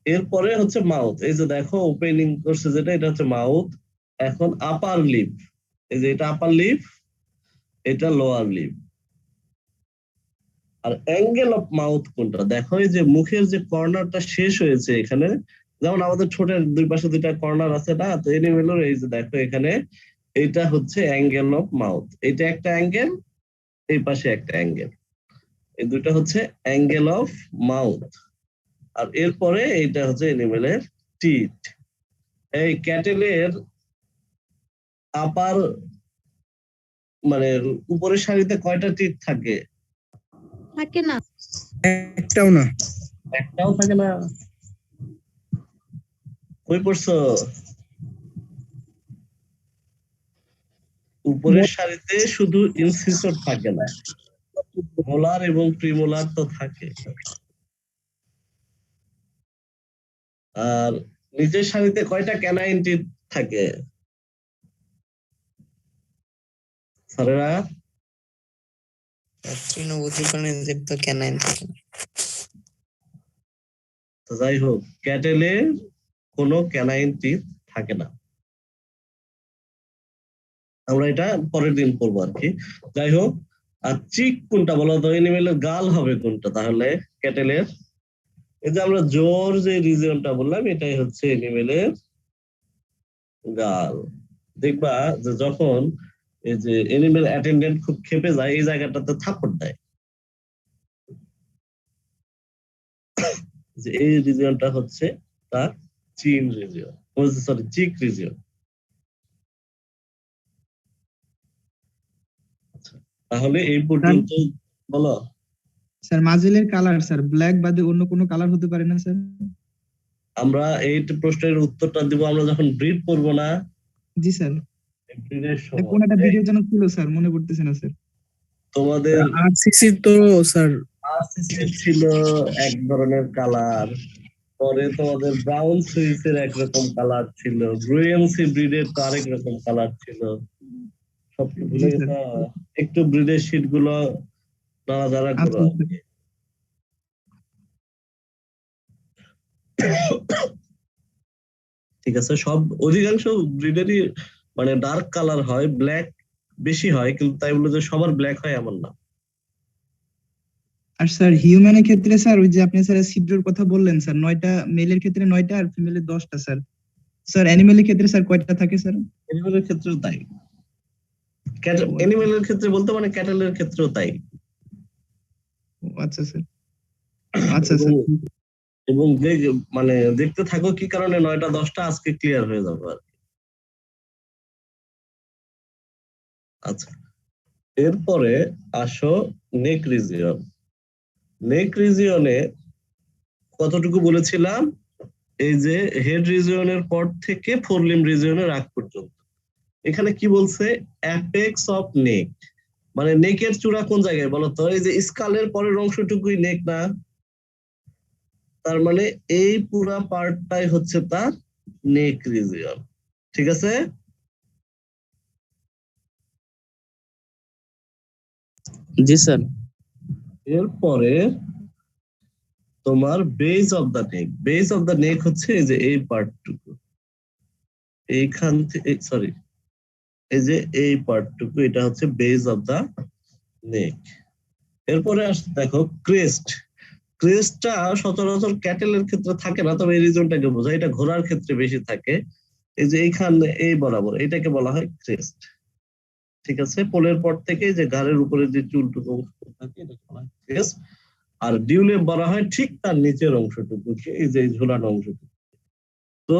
এরপরে হচ্ছে মাউথ। এই যে দেখো ওপেনিং করছে যেটা, এটা হচ্ছে মাউথ। এখন আপার লিপ, এই যে এটা আপার লিপ, এটা লোয়ার লিপ। আর অ্যাঙ্গেল অফ মাউথ কোনটা? দেখো এই যে মুখের যে কর্নারটা শেষ হয়েছে এখানে, যেমন আমাদের ঠোঁটের দুই পাশে দুইটা কর্নার আছে না, তো এনিমেলের এই যে দেখো এখানে, এটা হচ্ছে অ্যাঙ্গেল অফ মাউথ। এটা একটা অ্যাঙ্গেল, এই পাশে একটা অ্যাঙ্গেল, এই দুইটা হচ্ছে অ্যাঙ্গেল অফ মাউথ। আর এরপরে এটা হচ্ছে এনিমেলের টিথ। এই ক্যাটেলের আপার মানে উপরের সারিতে কয়টা টিথ থাকে? থাকে না। একটাও না। একটাও থাকে না। কই পড়ছো? উপরের সারিতে শুধু ইনসিসর থাকে না, মোলার এবং প্রিমোলার তো থাকে। আর নিচের সারিতে কয়টা ক্যানাইন টিথ থাকে স্যারেরা? তৃণভূতিকরণে ক্যানাইন থাকে না। তো যাই হোক, ক্যাটেলের কোনো ক্যানাইন টিথ থাকে না। আমরা এটা পরের দিন পড়বো আর কি। যাই হোক, আর চিক কোনটা বলো তো? এনিমেলের গাল হবে কোনটা তাহলে ক্যাটেলের? এই যে আমরা জোর যে রিজিয়নটা বললাম, এটাই হচ্ছে এনিমেলের গাল। দেখবা যে যখন এই যে এনিমেল অ্যাটেন্ডেন্ট খুব ক্ষেপে যায়, এই জায়গাটাতে থাপ্পড় দেয়। যে এই রিজিয়নটা হচ্ছে তার চিন রিজিয়ন, সরি চিক রিজিয়ন। তাহলে এই পর্যন্ত বলো। স্যার মাজেলের কালার স্যার ব্ল্যাক বাদে অন্য কোনো কালার হতে পারে না স্যার? আমরা এই প্রশ্নের উত্তরটা দিব আমরা যখন ব্রিড পড়বো না, জি স্যার। ব্রিডের কোন একটা সময়। ভিডিও যেন ছিল স্যার, মনে পড়তেছে না স্যার। তোমাদের আরসিসি তো স্যার আরসিসি ছিল এক ধরনের কালার, পরে তোমাদের ব্রাউন সুইসের একরকম কালার ছিল, গ্রুএমসি ব্রিডের তো আরেক রকম কালার ছিল। সব ভুলে গেছো? একটু ব্রিডের শীট গুলো নাড়াচাড়া করো। ঠিক আছে, সব অধিকাংশ ব্রিডেরই মানে ডার্ক কালার হয়, ব্ল্যাক বেশি হয়, কিন্তু তাই বলে যে সবার ব্ল্যাক হয় এমন না। আর স্যার হিউম্যানের ক্ষেত্রে স্যার ওই যে আপনি স্যার ছিদ্রের কথা বললেন স্যার, 9টা মেলের ক্ষেত্রে 9টা আর ফিমেলের 10টা স্যার। স্যার অ্যানিমেলের ক্ষেত্রে স্যার কয়টা থাকে স্যার? এনিমেলের ক্ষেত্রেও তাই। এনিমেলের ক্ষেত্রে বলতে মানে ক্যাটেলের ক্ষেত্রেও তাই। আচ্ছা স্যার, আচ্ছা স্যার। এবং মানে দেখতে থাকো কি কারণে 9টা 10টা, আজকে ক্লিয়ার হয়ে যাবে আর কি। আচ্ছা, এরপরে আসো নেক রিজিয়ন। নেক রিজিয়নে কতটুকু বলেছিলাম? এই যে হেড রিজিয়নের পর থেকে ফোরলিম রিজিয়নের আগ পর্যন্ত। এখানে কি বলছে? অ্যাপেক্স অফ নেক, মানে নেকের চূড়া কোন জায়গায় বলতো? এই যে স্কালের পরের অংশটুকুই নেক না? তার মানে এই পুরা পার্টটাই হচ্ছে তার নেক রিজিয়ন। ঠিক আছে? জি স্যার। এরপরে তোমার base of the neck. Base of the neck হচ্ছে এই যে এই পার্টটুকু, এইখান থেকে, সরি, এই যে এই পার্টটুকু, এটা হচ্ছে বেজ অফ দ্য নেক। এরপরে দেখো ক্রেস্ট। ক্রেস্টটা সচরাচর ক্যাটেলের ক্ষেত্রে থাকে না, তবে এই রিজনটাকে বোঝায়, এটা ঘোড়ার ক্ষেত্রে বেশি থাকে। এই যে এইখানে এই বরাবর, এটাকে বলা হয় ক্রেস্ট। ঠিক আছে? পোলের পর থেকে যে ঘাড়ের উপরে যে চুলটুকু থাকে, এটাকে বলা হয় ক্রেস্ট। আর ডিউলেপ বলা হয় ঠিক তার নিচের অংশটুকুকে, এই যে ঝোলানো অংশটুকু। তো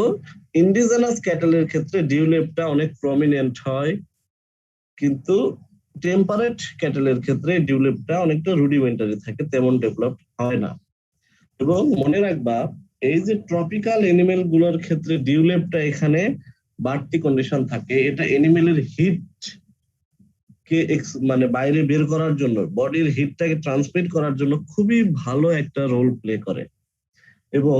ইন্ডিজেনাস ক্যাটেলের ক্ষেত্রে ডিউলেপটা অনেক প্রমিনেন্ট হয়, কিন্তু টেম্পারেট ক্যাটেলের ক্ষেত্রে ডিউলেপটা অনেকটা রুডিমেন্টারি থাকে, তেমন ডেভেলপ হয় না। এবং মনে রাখবা, এই যে ট্রপিক্যাল এনিমেল গুলোর ক্ষেত্রে ডিউলেপটা এখানে বাড়তি কন্ডিশন থাকে, এটা এনিমেলের হিট কে মানে বাইরে বের করার জন্য, বডির হিটটাকে ট্রান্সমিট করার জন্য খুবই ভালো একটা রোল প্লে করে। এবং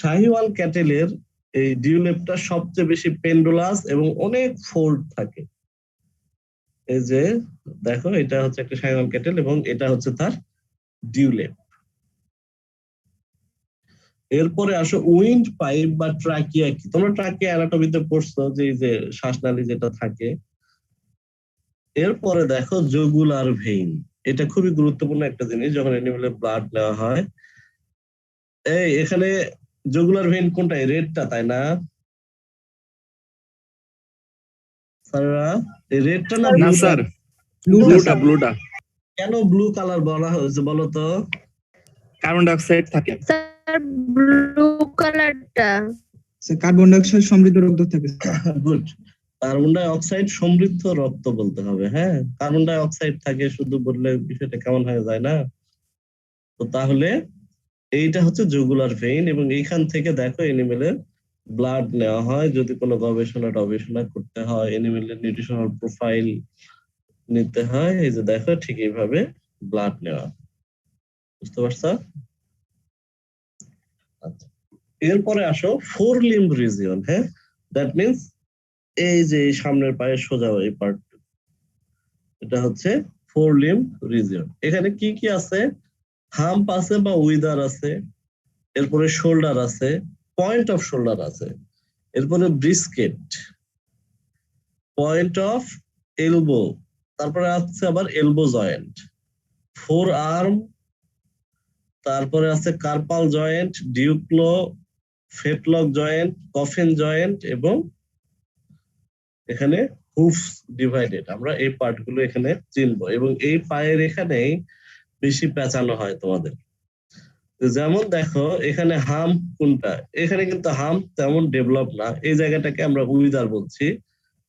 শাহিওয়াল ক্যাটেলের এই ডিউলেপটা সবচেয়ে বেশি পেন্ডুলাস এবং অনেক ফোল্ড থাকে। এই যে দেখো, এটা হচ্ছে একটা শাহিওয়াল ক্যাটেল এবং এটা হচ্ছে তার ডিউলেপ। এরপরে আসো উইন্ড পাইপ বা ট্রাকিয়া। কি তোমরা ট্রাকিয়া অ্যানাটমিতে পড়ছো যে এই যে শ্বাসনালী যেটা থাকে। এরপরে দেখো জগুলার ভেইন, এটা খুবই গুরুত্বপূর্ণ একটা জিনিস যখন অ্যানিমেলের ব্লাড নেওয়া হয়। এই এখানে জগুলার ভেইন কোনটা? রেডটা, তাই না স্যাররা? এই রেডটা না না ব্লুটা? স্যার, ব্লুটা ব্লুটা কেন ব্লু কালার বলা হয়েছে বলো তো? কার্বন ডাইঅক্সাইড থাকে। স্যার ব্লু কালারটা কার্বন ডাইঅক্সাইড সমৃদ্ধ রক্ত থাকে। গুড। কার্বন ডাই অক্সাইড সমৃদ্ধ রক্ত বলতে হবে। হ্যাঁ, কার্বন ডাই অক্সাইড থাকে শুধু বললে বিষয়টা কেমন হয়ে যায় না? তো তাহলে এইটা হচ্ছে জুগুলার ভেইন এবং এইখান থেকে দেখো এনিমেলের ব্লাড নেওয়া হয় যদি কোনো গবেষণা করতে হয়, এনিমেলের নিউট্রিশনাল প্রোফাইল নিতে হয়। এই যে দেখো ঠিক এইভাবে ব্লাড নেওয়া। বুঝতে পারছো? আচ্ছা, এরপরে আসো ফোর লিম্ব রিজিয়ন। হ্যাঁ, দ্যাট মিনস এই যে সামনের পায়ের সোজা এই পার্ট, এটা হচ্ছে ফোর লিম্ব রিজিয়ন। এখানে কি কি আছে? হাম্প আছে বা উইদার আছে, এরপরে শোল্ডার আছে, পয়েন্ট অফ শোল্ডার আছে, এরপরে ব্রিস্কেট, পয়েন্ট অফ এলবো, তারপরে আছে আবার এলবো জয়েন্ট, ফোর আর্ম, তারপরে আছে carpal joint, dewclaw, fetlock joint, coffin joint এবং এখানে হুফ ডিভাইডেড। আমরা এই পার্টগুলো এখানে চিনবো এবং এই পায়ের এখানেই বেশি পেঁচানো হয় তোমাদের। যেমন দেখো এখানে হাম্প কোনটা? এখানে কিন্তু হাম্প তেমন ডেভেলপ না, এই জায়গাটাকে আমরা উইদার বলছি।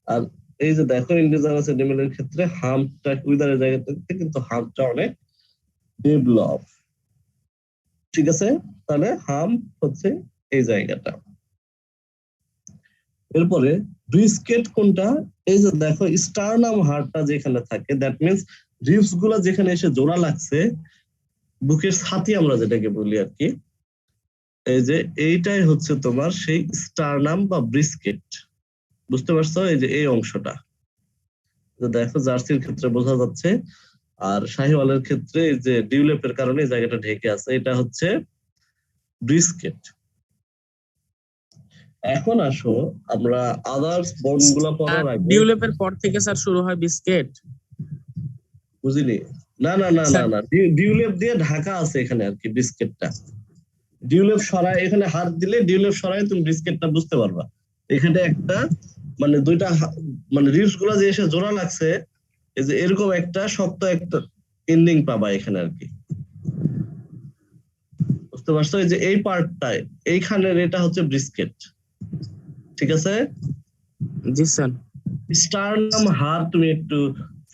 আর এই যে দেখো ইন্ডিজিনাস অ্যানিমেলের ক্ষেত্রে হাম্পটা উইদারের জায়গাটাতে কিন্তু হাম্পটা অনেক ডেভেলপ। ঠিক আছে, তাহলে হাম্প হচ্ছে এই জায়গাটা। এরপরে ব্রিস্কেট কোনটা? এই যে দেখো স্টারনাম হাড়টা যেখানে থাকে, দ্যাট মিনস রিবস গুলা যেখানে এসে জোড়া লাগছে, বুকের ছাতি আমরা যেটাকে বলি আর কি, এই যে এইটাই হচ্ছে তোমার সেই স্টারনাম বা ব্রিস্কেট। বুঝতে পারছো? এই যে এই অংশটা দেখো জার্সির ক্ষেত্রে বোঝা যাচ্ছে, আর শাহিওয়ালের ক্ষেত্রে এই যে ডিউলেপের কারণে এই জায়গাটা ঢেকে আছে, এটা হচ্ছে ব্রিস্কেট। এখন আসো আমরা আদার্স বোন গুলা পড়ার আগে, ডিউলেপের পর থেকে স্যার শুরু হয় বিস্কেট। বুঝিনি? না না না না না, ডিউলেপ দিয়ে ঢাকা আছে এখানে আর কি ব্রিস্কেটটা। ডিউলেপ সরায়, এখানে হাত দিলে ডিউলেপ সরায় তুমি ব্রিস্কেটটা বুঝতে পারবা। এখানে একটা মানে দুইটা মানে রিবস গুলা যে এসে জোড়া লাগছে, এই যে এরকম একটা শক্ত একটা এন্ডিং পাবা এখানে আর কি। বুঝতে পারছো? এই যে এই পার্টটায় এইখানের এটা হচ্ছে ব্রিস্কেট। ঠিক আছে? জি স্যার। স্টারনাম হাড় তুমি একটু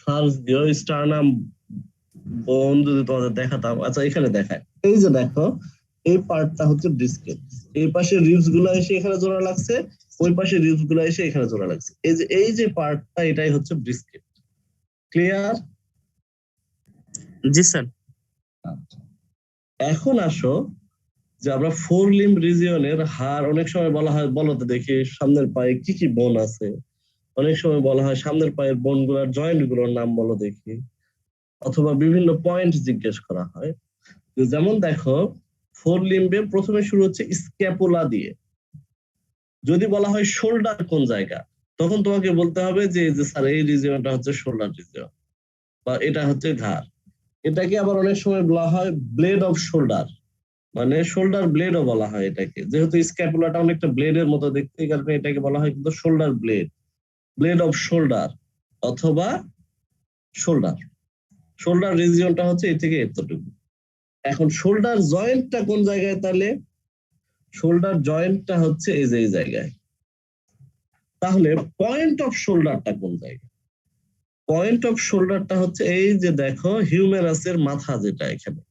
সার্চ দিও, স্টারনাম বোন যদি তোমাদের দেখাতাম। আচ্ছা এখানে দেখায়, এই যে দেখো এই পার্টটা হচ্ছে ব্রিস্কেট। এই পাশে রিবস গুলা এসে এখানে জোড়া লাগছে, ওই পাশে রিবস গুলা এসে এখানে জোড়া লাগছে। এই যে পার্টটা, এটাই হচ্ছে ব্রিস্কেট। ক্লিয়ার? জি স্যার। এখন আসো যে আমরা ফোর লিম্ব রিজিয়নের হাড় অনেক সময় বলা হয়, বলতে দেখি সামনের পায়ে কি কি বোন আছে। অনেক সময় বলা হয় সামনের পায়ের বোন গুলার জয়েন্ট গুলোর নাম বলো দেখি, অথবা বিভিন্ন পয়েন্ট জিজ্ঞেস করা হয়। যেমন দেখো ফোর লিম্বে প্রথমে শুরু হচ্ছে স্ক্যাপুলা দিয়ে। যদি বলা হয় শোল্ডার কোন জায়গা, তখন তোমাকে বলতে হবে যে স্যার এই রিজিয়নটা হচ্ছে শোল্ডার রিজিয়ন বা এটা হচ্ছে ঘাড়। এটাকে আবার অনেক সময় বলা হয় ব্লেড অফ শোল্ডার, মানে শোল্ডার ব্লেডও বলা হয় এটাকে, যেহেতু স্ক্যাপুলাটা অনেকটা ব্লেডের মতো দেখতে, এই কারণে এটাকে বলা হয় কিন্তু shoulder blade, blade off shoulder অথবা শোল্ডার। শোল্ডার রিজিয়নটা হচ্ছে এই থেকে এতটুকু। এখন শোল্ডার জয়েন্টটা কোন জায়গায়? তাহলে শোল্ডার জয়েন্টটা হচ্ছে এই যে এই জায়গায়। তাহলে পয়েন্ট অফ শোল্ডারটা কোন জায়গায়? পয়েন্ট অফ শোল্ডারটা হচ্ছে এই যে দেখো হিউমেরাসের মাথা যেটা এখানে,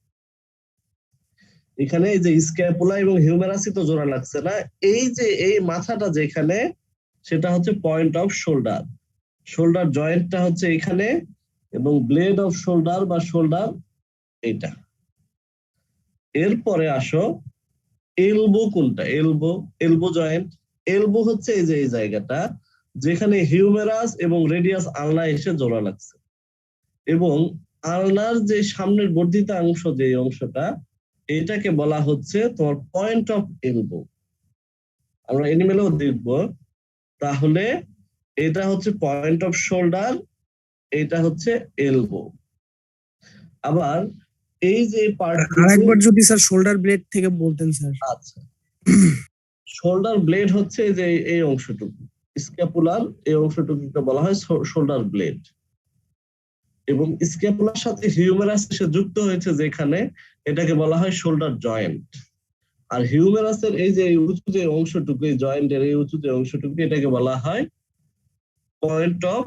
এখানে এই যে স্ক্যাপুলা এবং হিউমেরাসই তো জোড়া লাগছে না, এই যে এই মাথাটা যেখানে, সেটা হচ্ছে পয়েন্ট অফ শোল্ডার। শোল্ডার জয়েন্টটা হচ্ছে এখানে এবং ব্লেড অফ শোল্ডার বা শোল্ডার এটা। এরপরে আসো এলবো কোনটা? Elbow joint. এলবো হচ্ছে এই যে এই জায়গাটা যেখানে হিউমেরাস এবং রেডিয়াস আলনা এসে জোড়া লাগছে, এবং আলনার যে সামনের বর্ধিত অংশ যে অংশটা এটাকে বলা হচ্ছে তোমার পয়েন্ট অফ এলবো। আমরা এনিমেলেও দেখব। তাহলে এটা হচ্ছে পয়েন্ট অফ শোল্ডার, এটা হচ্ছে এলবো। আবার এই যে পার্ট, আরেকবার যদি স্যার শোল্ডার ব্লেড থেকে বলতেন স্যার। আচ্ছা, শোল্ডার ব্লেড হচ্ছে যে এই অংশটুকু, স্ক্যাপুলার এই অংশটুকুকে বলা হয় শোল্ডার ব্লেড, এবং স্ক্যাপুলার সাথে হিউমেরাস এসে যুক্ত হয়েছে যেখানে এটাকে বলা হয় শোল্ডার জয়েন্ট। আর হিউমেরাসের এই যে উঁচু যে অংশটুকু, এই জয়েন্টের এই উঁচু যে অংশটুকু এটাকে বলা হয় পয়েন্ট অফ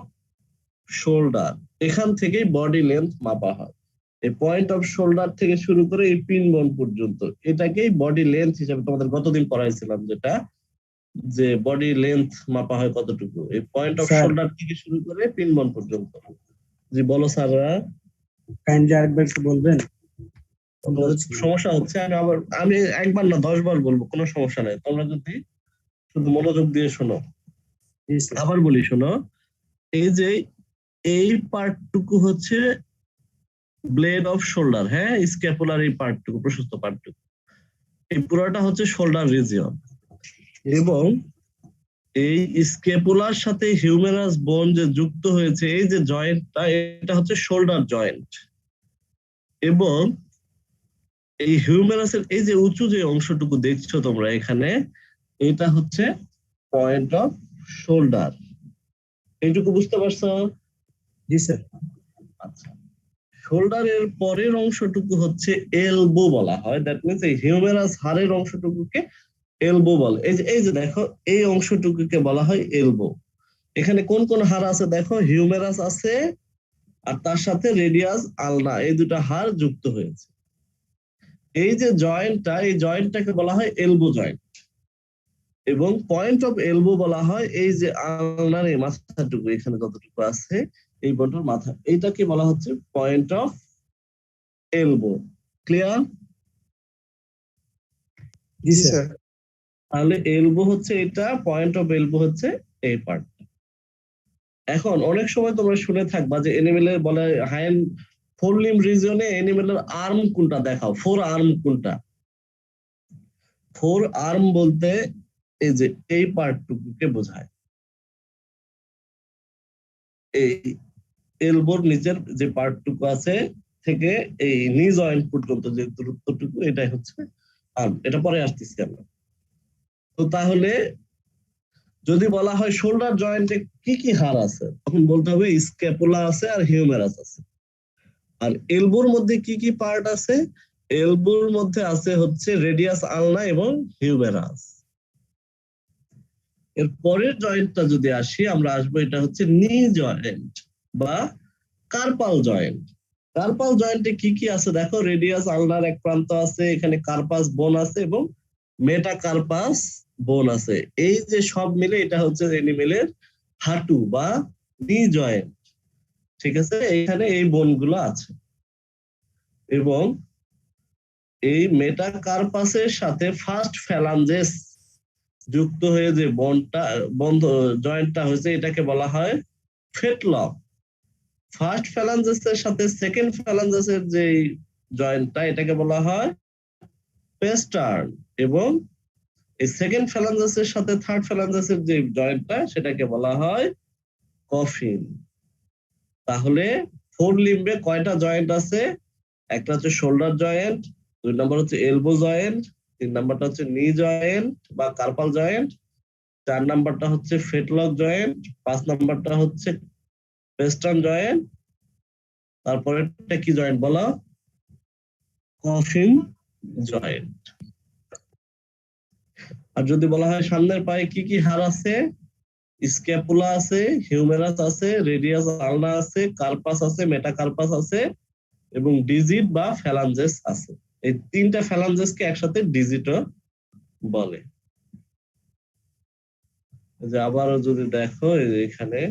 শোল্ডার। এখান থেকেই বডি লেন্থ মাপা হয়। এই পয়েন্ট অফ শোল্ডার থেকে শুরু করে এই পিন বোন পর্যন্ত এটাকেই বডি লেন্থ হিসেবে তোমাদের গতদিন পড়াইছিলাম, যেটা যে বডি লেন্থ মাপা হয় কতটুকু, এই পয়েন্ট অফ শোল্ডার থেকে শুরু করে পিন বোন পর্যন্ত। জি বলো স্যাররা। কাইন্ডলি আরেকবার একটু বলবেন। সমস্যা হচ্ছে, আমি একবার না 10 বার বলবো, কোনো সমস্যা নাই, তোমরা যদি শুধু মনোযোগ দিয়ে শোনো। আবার বলি শোনো, এই যে এই পার্টটুকু হচ্ছে ব্লেড অফ শোল্ডার, হ্যাঁ, স্ক্যাপুলার এই পার্টটুকু, প্রশস্ত পার্টটুকু, এই পুরোটা হচ্ছে শোল্ডার রিজিয়ন, এবং এই স্ক্যাপুলার সাথে হিউমেরাস বোন যে যুক্ত হয়েছে এই যে জয়েন্টটা, এটা হচ্ছে শোল্ডার জয়েন্ট। এবং এই হিউমেরাসের এই যে উঁচু যে অংশটুকু দেখছো তোমরা এখানে, এটা হচ্ছে পয়েন্ট অফ শোল্ডার। এইটুকু বুঝতে পারছো? জি স্যার। আচ্ছা, শোল্ডারের পরের অংশটুকু হচ্ছে এলবো বলা হয়। দ্যাট মিন্স এই হিউমেরাস হাড়ের অংশটুকুকে এলবো বলে। এই যে দেখো এই অংশটুকুকে বলা হয় এলবো। এখানে কোন কোন হাড় আছে দেখো, হিউমেরাস আছে আর তার সাথে রেডিয়াস আলনা, এই দুটো হাড় যুক্ত হয়েছে। এই যে জয়েন্টটা, এই জয়েন্টটাকে বলা হয় এলবো জয়েন্ট, এবং পয়েন্ট অফ এলবো বলা হয় এই যে আলনার এই মাথাটুকু এখানে যতটুকু আছে এই বন্টুর মাথা, এইটাকে বলা হচ্ছে point of elbow. Clear? G sir. তাহলে এলবো হচ্ছে এটা, পয়েন্ট অফ এলবো হচ্ছে এই পার্ট। এখন অনেক সময় তোমরা শুনে থাকবা যে এনিমেলের বলে হাইন্ড ফোর লিম্ব রিজিয়নে এনিমেলের আর্ম কোনটা দেখাও, ফোর আর্ম কোনটা। ফোর আর্ম বলতে এই যে এই পার্টটুকুকে বোঝায়, এই এলবোর নিচের যে পার্টটুকু আছে থেকে এই নি জয়েন্ট পর্যন্ত যে দূরত্বটুকু, এটাই হচ্ছে আর্ম। এটা পরে আসতেছি আমরা। তো তাহলে যদি বলা হয় শোল্ডার জয়েন্টে কি কি হাড় আছে, তখন বলতে হবে স্ক্যাপুলা আছে আর হিউমেরাস আছে। আর এলবোর মধ্যে কি কি পার্ট আছে? এলবোর মধ্যে আছে হচ্ছে রেডিয়াস আলনা এবং হিউমেরাস। এর পরের জয়েন্টটা যদি আসি, আমরা আসবো এটা হচ্ছে নি জয়েন্ট বা কার্পাল জয়েন্ট। কার্পাল জয়েন্টে কি কি আছে দেখো, রেডিয়াস আলনার এক প্রান্ত আছে, এখানে কার্পাস বোন আছে এবং মেটাকার্পাস বোন আছে। এই যে সব মিলে এটা হচ্ছে এনিমেলের হাঁটু বা নি জয়েন্ট। ঠিক আছে, এখানে এই বোনগুলো আছে, এবং এই মেটাকার্পাসের সাথে ফার্স্ট ফ্যালাঞ্জেস যুক্ত হয়ে যে জয়েন্টটা হয়েছে এটাকে বলা হয় ফেটলক। ফার্স্ট ফ্যালাঞ্জেসের সাথে সেকেন্ড ফ্যালাঞ্জেসের যে জয়েন্টটা এটাকে বলা হয় পেস্টার্ন, এবং এই সেকেন্ড ফ্যালাঞ্জেসের সাথে থার্ড ফ্যালাঞ্জেসের যে জয়েন্টটা সেটাকে বলা হয় কফিন। তাহলে ফোর লিম্বে কয়টা জয়েন্ট আছে? একটা হচ্ছে শোল্ডার জয়েন্ট, 2 নম্বর হচ্ছে এলবো জয়েন্ট, 3 নাম্বারটা হচ্ছে নি জয়েন্ট বা কার্পাল জয়েন্ট, 4 নাম্বারটা হচ্ছে ফেটলক জয়েন্ট, 5 নাম্বারটা হচ্ছে পেস্টার্ন জয়েন্ট, তারপরে কি জয়েন্ট বলো? Coffin joint. আর যদি বলা হয় সামনের পায়ে কি কি হাড় আছে, স্ক্যাপুলা আছে, হিউমেরাস আছে, রেডিয়াস আলনা আছে, কার্পাস আছে, মেটাকার্পাস আছে এবং ডিজিট বা ফ্যালাঞ্জেস আছে। এই 3টা ফ্যালাঞ্জেসকে একসাথে ডিজিটও বলে। যে আবারও যদি দেখো এখানে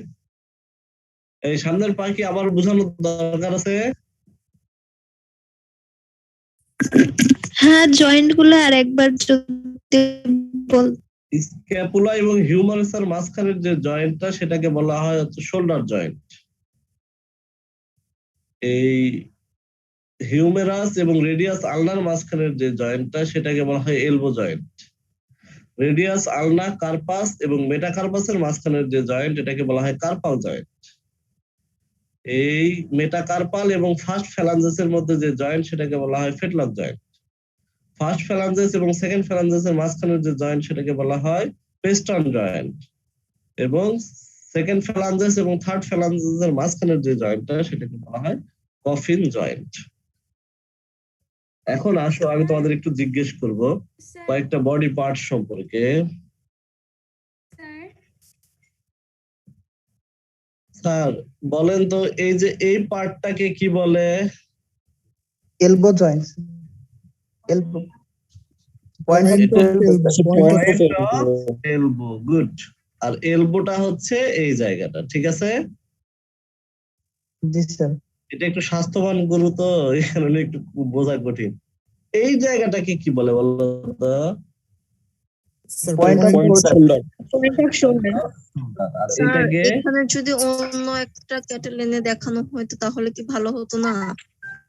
এই সামনের পা কি আবার বোঝানোর দরকার আছে? হ্যাঁ, জয়েন্ট গুলো আর একবার যদি বল। স্ক্যাপুলা এবং হিউমারাসের মাঝখানের যে জয়েন্টটা সেটাকে বলা হয় হচ্ছে শোল্ডার জয়েন্ট। এই হিউমেরাস এবং রেডিয়াস আলনার মাঝখানের যে জয়েন্টটা সেটাকে বলা হয় এলবো জয়েন্ট। রেডিয়াস আলনা কার্পাস এবং মেটাকার্পাসের মাঝখানের যে জয়েন্ট এটাকে বলা হয় কার্পাল জয়েন্ট। এই মেটাকার্পাল এবং ফার্স্ট ফ্যালাঞ্জেসের মধ্যে যে জয়েন্ট সেটাকে বলা হয় ফেটলার জয়েন্ট। ফার্স্ট ফ্যালাঞ্জেস এবং সেকেন্ড ফ্যালাঞ্জেসের মাঝখানের যে জয়েন্ট সেটাকে বলা হয় পেস্টন জয়েন্ট, এবং সেকেন্ড ফ্যালাঞ্জেস এবং থার্ড ফ্যালাঞ্জেসের মাঝখানের যে জয়েন্টটা সেটাকে বলা হয় কফিন জয়েন্ট। এখন আসো আমি তোমাদের একটু জিজ্ঞেস করব কয়েকটা বডি পার্ট সম্পর্কে। স্যার বলেন তো এই যে এই পার্টটাকে কি বলে? Elbow joints, elbow point elbow. Good. আর এলবোটা হচ্ছে এই জায়গাটা, ঠিক আছে? জি স্যার। এটা একটু স্বাস্থ্যবান গরু তো এই কারণে একটু বোঝা কঠিন। এই জায়গাটাকে কি বলে বলো তো? Point of shoulder. Point of shoulder. আর এটাকে এখানে যদি অন্য একটা ক্যাটালনে দেখানো হয়তো তাহলে কি ভালো হতো না?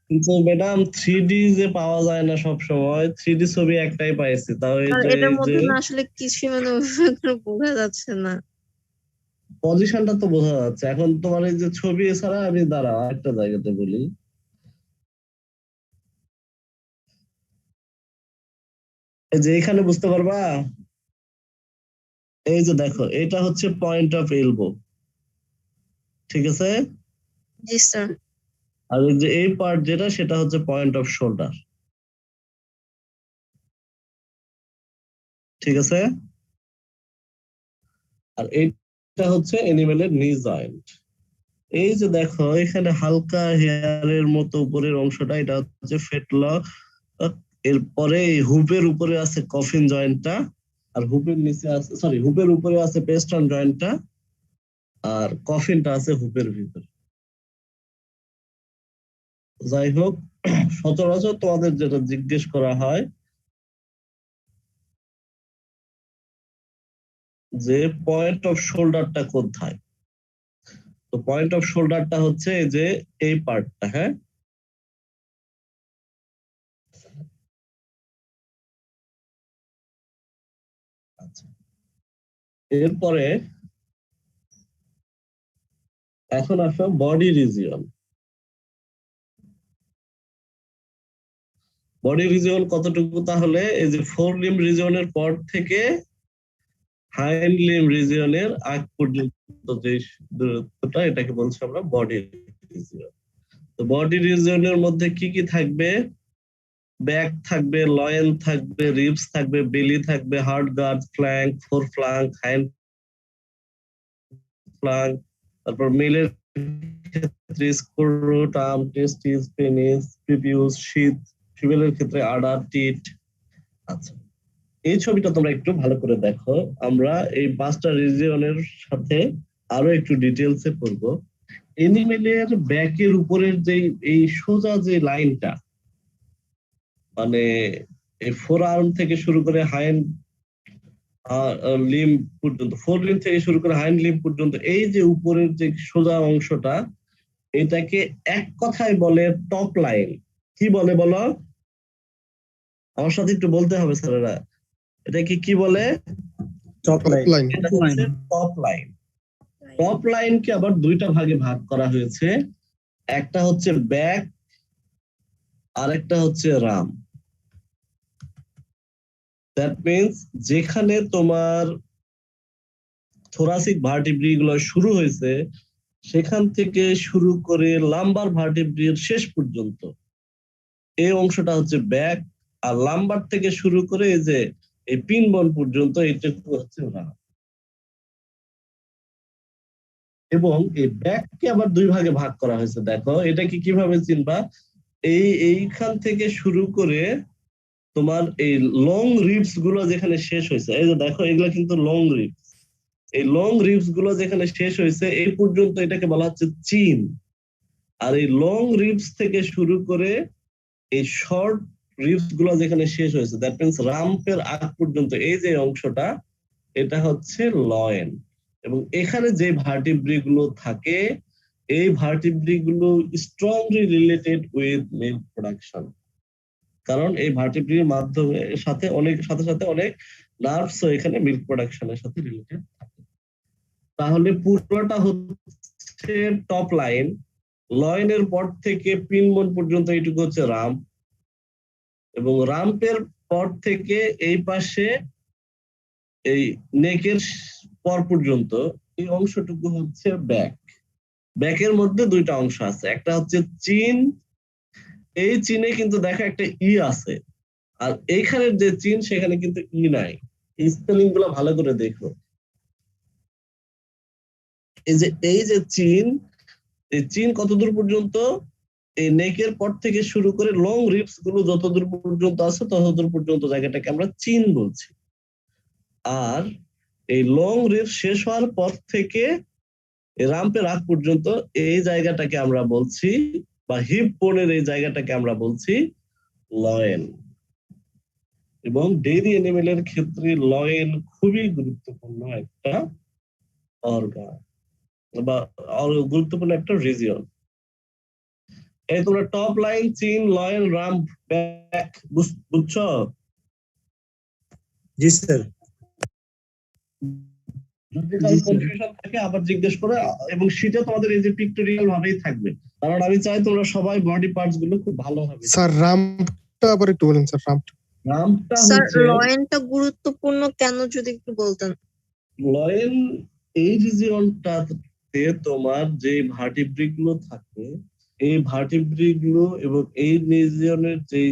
কিন্তু ম্যাডাম 3D যে পাওয়া যায় না সব সময়, 3D ছবি একটাই পাইছি, তাও এই আর যে এটার মধ্যে না আসলে কিছু মানে ওইভাবে করে বোঝা যাচ্ছে না। পজিশনটা তো বোঝা যাচ্ছে। এখন তোমার এই যে ছবি এছাড়া আমি দাঁড়াও একটা জায়গাতে বলি। এই যে এখানে বুঝতে পারবা, এই যে দেখো এটা হচ্ছে পয়েন্ট অফ এলবো, ঠিক আছে? জি স্যার। আর এই যে এই পার্ট যেটা সেটা হচ্ছে পয়েন্ট অফ শোল্ডার, ঠিক আছে? আর এইটা হচ্ছে এনিমেলের নি জয়েন্ট। এই যে দেখো এখানে হালকা হেয়ারের মতো উপরের অংশটা, এটা হচ্ছে ফেটলক। এরপরে এই হুপের উপরে আছে কফিন জয়েন্টটা, আর হুপের নিচে আছে, সরি, হুপের উপরে আছে পেস্টন জয়েন্টটা, আর কফিনটা আছে হুপের ভিতরে। যাই হোক, সচরাচর তোমাদের যেটা জিজ্ঞেস করা হয় যে পয়েন্ট অফ শোল্ডারটা কোথায়, তো পয়েন্ট অফ শোল্ডারটা হচ্ছে এই যে এই পার্টটা, হ্যাঁ? আচ্ছা, এরপরে এখন আসো বডি রিজিয়ন। বডি রিজিয়ন কতটুকু? তাহলে এই যে ফোর লিম রিজিয়নের পর থেকে হাইন্ড লিম রিজিয়নের আগ পর্যন্ত যে দূরত্বটা, এটাকে বলছি আমরা বডি রিজিয়ন। তো বডি রিজিয়নের মধ্যে কি কি থাকবে? ব্যাক থাকবে, লয়েন থাকবে, রিবস থাকবে, বেলি থাকবে, heart girth, flank, fore flank, hind flank. তারপর মেলের ক্ষেত্রে স্ক্রোট, আর্ম, টেস্টিস, পেনিস, প্রিপিউস, শীত। ফিমেলের ক্ষেত্রে আডার, টিট। আচ্ছা, এই ছবিটা তোমরা একটু ভালো করে দেখো। আমরা এই 5টা রিজিয়নের সাথে আরো একটু ডিটেলসে পড়বো। এনিমেলের ব্যাকের উপরের যে এই সোজা যে লাইনটা, মানে এই ফোর আর্ম থেকে শুরু করে হাইন্ড লিম পর্যন্ত, ফোর লিম থেকে শুরু করে হাইন্ড লিম পর্যন্ত, এই যে উপরের যে সোজা অংশটা, এটাকে এক কথায় বলে টপ লাইন। কি বলে বলো? আমার সাথে একটু বলতে হবে স্যারেরা, এটাকে কি বলে? Top line. এটা হচ্ছে টপ লাইন। টপ লাইনকে আবার দুইটা ভাগে ভাগ করা হয়েছে, একটা হচ্ছে ব্যাক আর একটা হচ্ছে রাম। দ্যাট মিনস যেখানে তোমার থোরাসিক ভার্টিব্রি গুলো শুরু হয়েছে সেখান থেকে শুরু করে লাম্বার ভার্টিব্রির শেষ পর্যন্ত এই অংশটা হচ্ছে ব্যাক, আর লাম্বার থেকে শুরু করে এই যে এই পিন বোন পর্যন্ত এইটুকু হচ্ছে রাম। এবং এই ব্যাককে আবার দুই ভাগে ভাগ করা হয়েছে। দেখো এটাকে কিভাবে চিনবা? এইখান থেকে শুরু করে তোমার এই লং রিবস গুলো যেখানে শেষ হয়েছে, এই যে দেখো এগুলো কিন্তু লং রিবস, এই লং রিবস গুলো যেখানে শেষ হয়েছে এই পর্যন্ত এটাকে বলা হচ্ছে চিন। আর এই লং রিবস থেকে শুরু করে এই শর্ট রিবস গুলো যেখানে শেষ হয়েছে, দ্যাট মিনস রাম্পের আগ পর্যন্ত এই যে অংশটা, এটা হচ্ছে লয়েন। এবং এখানে যে ভার্টিব্রি গুলো থাকে, এই ভার্টিব্রি গুলো strongly related with milk production, কারণ এই ভার্টিব্রির মাধ্যমে সাথে অনেক নার্ভস এখানে মিল্ক প্রোডাকশনের সাথে রিলেটেড থাকে। তাহলে পুরোটা হচ্ছে টপ লাইন, লয়েনের পর থেকে পিনবোন পর্যন্ত এইটুকু হচ্ছে রাম্প, এবং রাম্পের পর থেকে এই পাশে এই নেকের পর পর্যন্ত এই অংশটুকু হচ্ছে ব্যাক। ব্যাকের মধ্যে দুইটা অংশ আছে, একটা হচ্ছে চিন, এই চিনে কিন্তু দেখো একটা ই আছে, আর এইখানের যে চিন সেখানে কিন্তু ই নাই। এই স্পেলিং গুলো ভালো করে দেখো। এই যে চিন, এই চিন কতদূর পর্যন্ত, এই নেকের পর থেকে শুরু করে লং রিবস গুলো যতদূর পর্যন্ত আছে ততদূর পর্যন্ত জায়গাটাকে আমরা চিন বলছি। আর এই লং রিবস শেষ হওয়ার পর থেকে রাম্পের আগ পর্যন্ত এই জায়গাটাকে আমরা বলছি, বা হিপ বোনের এই জায়গাটাকে আমরা বলছি লয়েন। এবং ডেইরি অ্যানিমেলের ক্ষেত্রে লয়েন খুবই গুরুত্বপূর্ণ একটা অর্গান বা গুরুত্বপূর্ণ একটা রিজিয়ন। এই তোমরা টপ লাইন, চিন, লয়েন, রাম্প, ব্যাক বুঝছো? জি স্যার। যদি কারো কনফিউশন থাকে আবার জিজ্ঞেস করে, এবং সেটা তোমাদের এই যে পিক্টোরিয়াল ভাবেই থাকবে, কারণ আমি চাই তোমরা সবাই বডি পার্টস গুলো খুব ভালোভাবে। স্যার রাম্পটা আবার একটু বলেন স্যার। রাম্পটা স্যার হচ্ছে, লয়েনটা গুরুত্বপূর্ণ কেন যদি একটু বলতেন? লয়েন এই রিজিয়নটাতে তোমার যে ভার্টিব্রি গুলো থাকে, এই ভার্টিব্রি গুলো এবং এই রিজিয়নের যে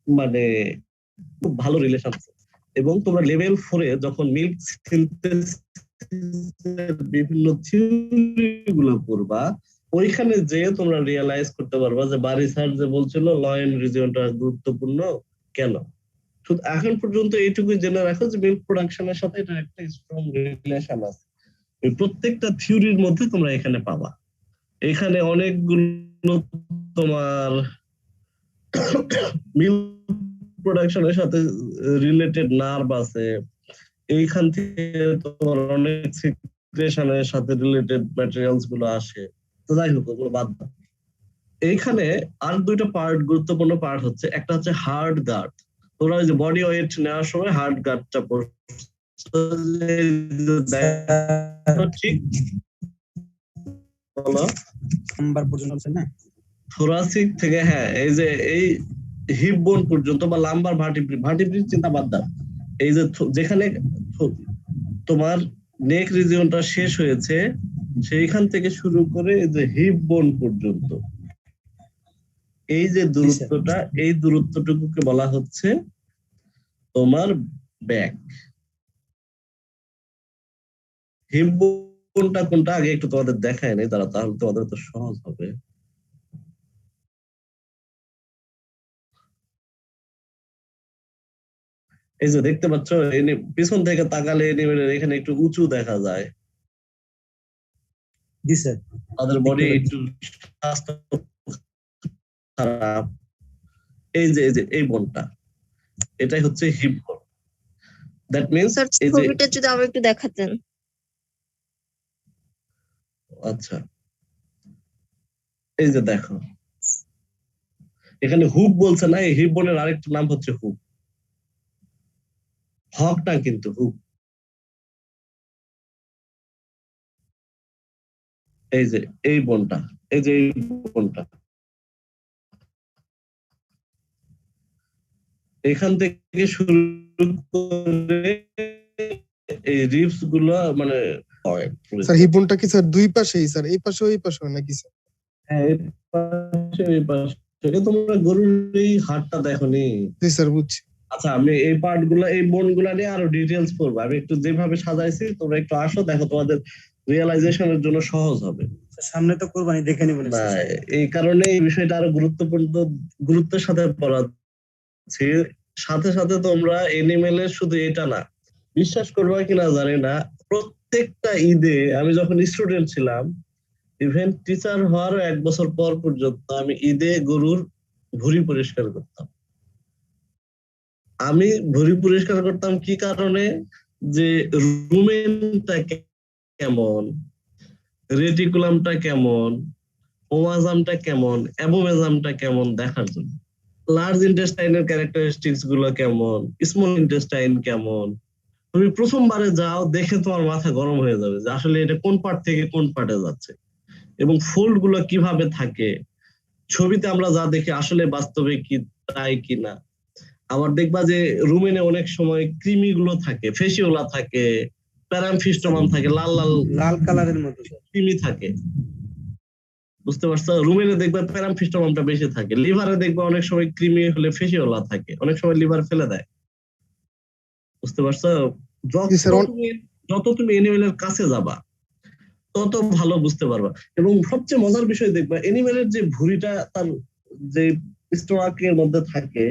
মানে খুব ভালো রিলেশন আছে। এবং তোমরা লেভেল 4-এ যখন মিল্ক সিনথেসিসের বিভিন্ন থিওরি গুলো পড়বা, ওইখানে যে তোমরা রিয়েলাইজ করতে পারবা যে বারি স্যার যে বলছিল লয়েন রিজিয়নটা গুরুত্বপূর্ণ কেন। শুধু এখন পর্যন্ত এইটুকুই জেনে রাখো যে মিল্ক প্রোডাকশনের সাথে এটা একটা স্ট্রং রিলেশন আছে। প্রত্যেকটা থিওরির মধ্যে তোমরা এখানে পাবা। এখানে অনেকগুলো তোমার মিল্ক প্রোডাকশনের সাথে রিলেটেড নার্ভ আছে, এইখান থেকে তোমার অনেক সিক্রেশনের সাথে রিলেটেড ম্যাটেরিয়ালস গুলো আসে। তো যাই হোক, ওগুলো বাদ দাও। এইখানে আর দুইটা পার্ট, গুরুত্বপূর্ণ পার্ট হচ্ছে, একটা হচ্ছে হার্ড গার্ড। তোমরা ওই যে বডি ওয়েট নেওয়ার সময় হার্ড গার্ডটা ঠিক বলো নাম্বার পর্যন্ত আছে না, থোরাসিক থেকে, হ্যাঁ, এই যে এই হিপ বোন পর্যন্ত বা লাম্বার ভার্টিব্রি চিন্তা বাদ দাও। এই যে যেখানে তোমার নেক রিজিয়নটা শেষ হয়েছে, সেইখান থেকে শুরু করে এই যে হিপ বোন পর্যন্ত এই যে দূরত্বটা, এই দূরত্বটুকুকে বলা হচ্ছে তোমার ব্যাক। হিপ বোনটা কোনটা আগে একটু তোমাদের দেখায় নাই, তারা তাহলে তোমাদের তো সহজ হবে। এই যে দেখতে পাচ্ছ, পিছন থেকে তাকালে এখানে একটু উঁচু দেখা যায়। জি স্যার। তাদের বডি একটু খারাপ। এই যে এই বোনটা, এটাই হচ্ছে হিপ বোন। দ্যাট মিন্স স্যার এই যে, ছবিটা যদি আবার একটু দেখাতেন। আচ্ছা, এই যে দেখো এখানে হুক বলছে না, এই হিপ বোনের আরেকটা নাম হচ্ছে হুক। হক না কিন্তু হুক। এই যে এই বোনটা, এই যে এই বোনটা, এখান থেকে শুরু করে এই রিবস গুলো মানে হয়। স্যার হিপ বোনটা কি স্যার দুই পাশেই স্যার, এই পাশে ওই পাশে নাকি স্যার? হ্যাঁ, এই পাশে এই পাশে। তোমরা গরুর এই হাড়টা দেখোনি? জি স্যার, বুঝছি। আচ্ছা, আমি এই পার্ট গুলা, এই বোন গুলা নিয়ে আরো ডিটেলস পড়বো। আমি একটু যেভাবে সাজাইছি তোমরা একটু আসো, দেখো, তোমাদের রিয়েলাইজেশনের জন্য সহজ হবে। সামনে তো কোরবানি দেখে নিবেন না, এই কারণে এই বিষয়টা আরো গুরুত্বের সাথে পড়াচ্ছি। সাথে সাথে তোমরা এনিমেলের শুধু এটা না, বিশ্বাস করবা কিনা জানি না, প্রত্যেকটা ঈদে আমি যখন স্টুডেন্ট ছিলাম, ইভেন টিচার হওয়ার 1 বছর পর পর্যন্ত আমি ঈদে গরুর ভুঁড়ি পরিষ্কার করতাম। আমি ভুঁড়ি পরিষ্কার করতাম কি কারণে? যে রুমেনটা কেমন, রেটিকুলামটা কেমন, ওমাজামটা কেমন, অ্যাবোমেজামটা কেমন দেখার জন্য। লার্জ ইন্টেস্টাইনের ক্যারেক্টারিস্টিক্স গুলো কেমন, স্মল ইন্টেস্টাইন কেমন। তুমি প্রথমবারে যাও, দেখে তোমার মাথা গরম হয়ে যাবে যে আসলে এটা কোন পার্ট থেকে কোন পার্টে যাচ্ছে এবং ফোল্ড গুলো কিভাবে থাকে। ছবিতে আমরা যা দেখি আসলে বাস্তবে কি তাই কিনা। আবার দেখবা যে রুমেনে অনেক সময় ক্রিমি গুলো থাকে, ফেসিওলা থাকে, প্যারামফিস্টোমাম থাকে, লাল লাল লাল কালারের মতো স্যার। ক্রিমি থাকে, বুঝতে পারছো? রুমেনে দেখবা প্যারামফিস্টোমামটা বেশি থাকে। লিভারে দেখবা অনেক সময় ক্রিমি হলে ফেসিওলা থাকে, অনেক সময় লিভার ফেলে দেয়, বুঝতে পারছো? যত তুমি এনিমেলের কাছে যাবা তত ভালো বুঝতে পারবা। এবং সবচেয়ে মজার বিষয় দেখবা, এনিমেলের যে ভুঁড়িটা তার যে স্টোমাকের মধ্যে থাকে,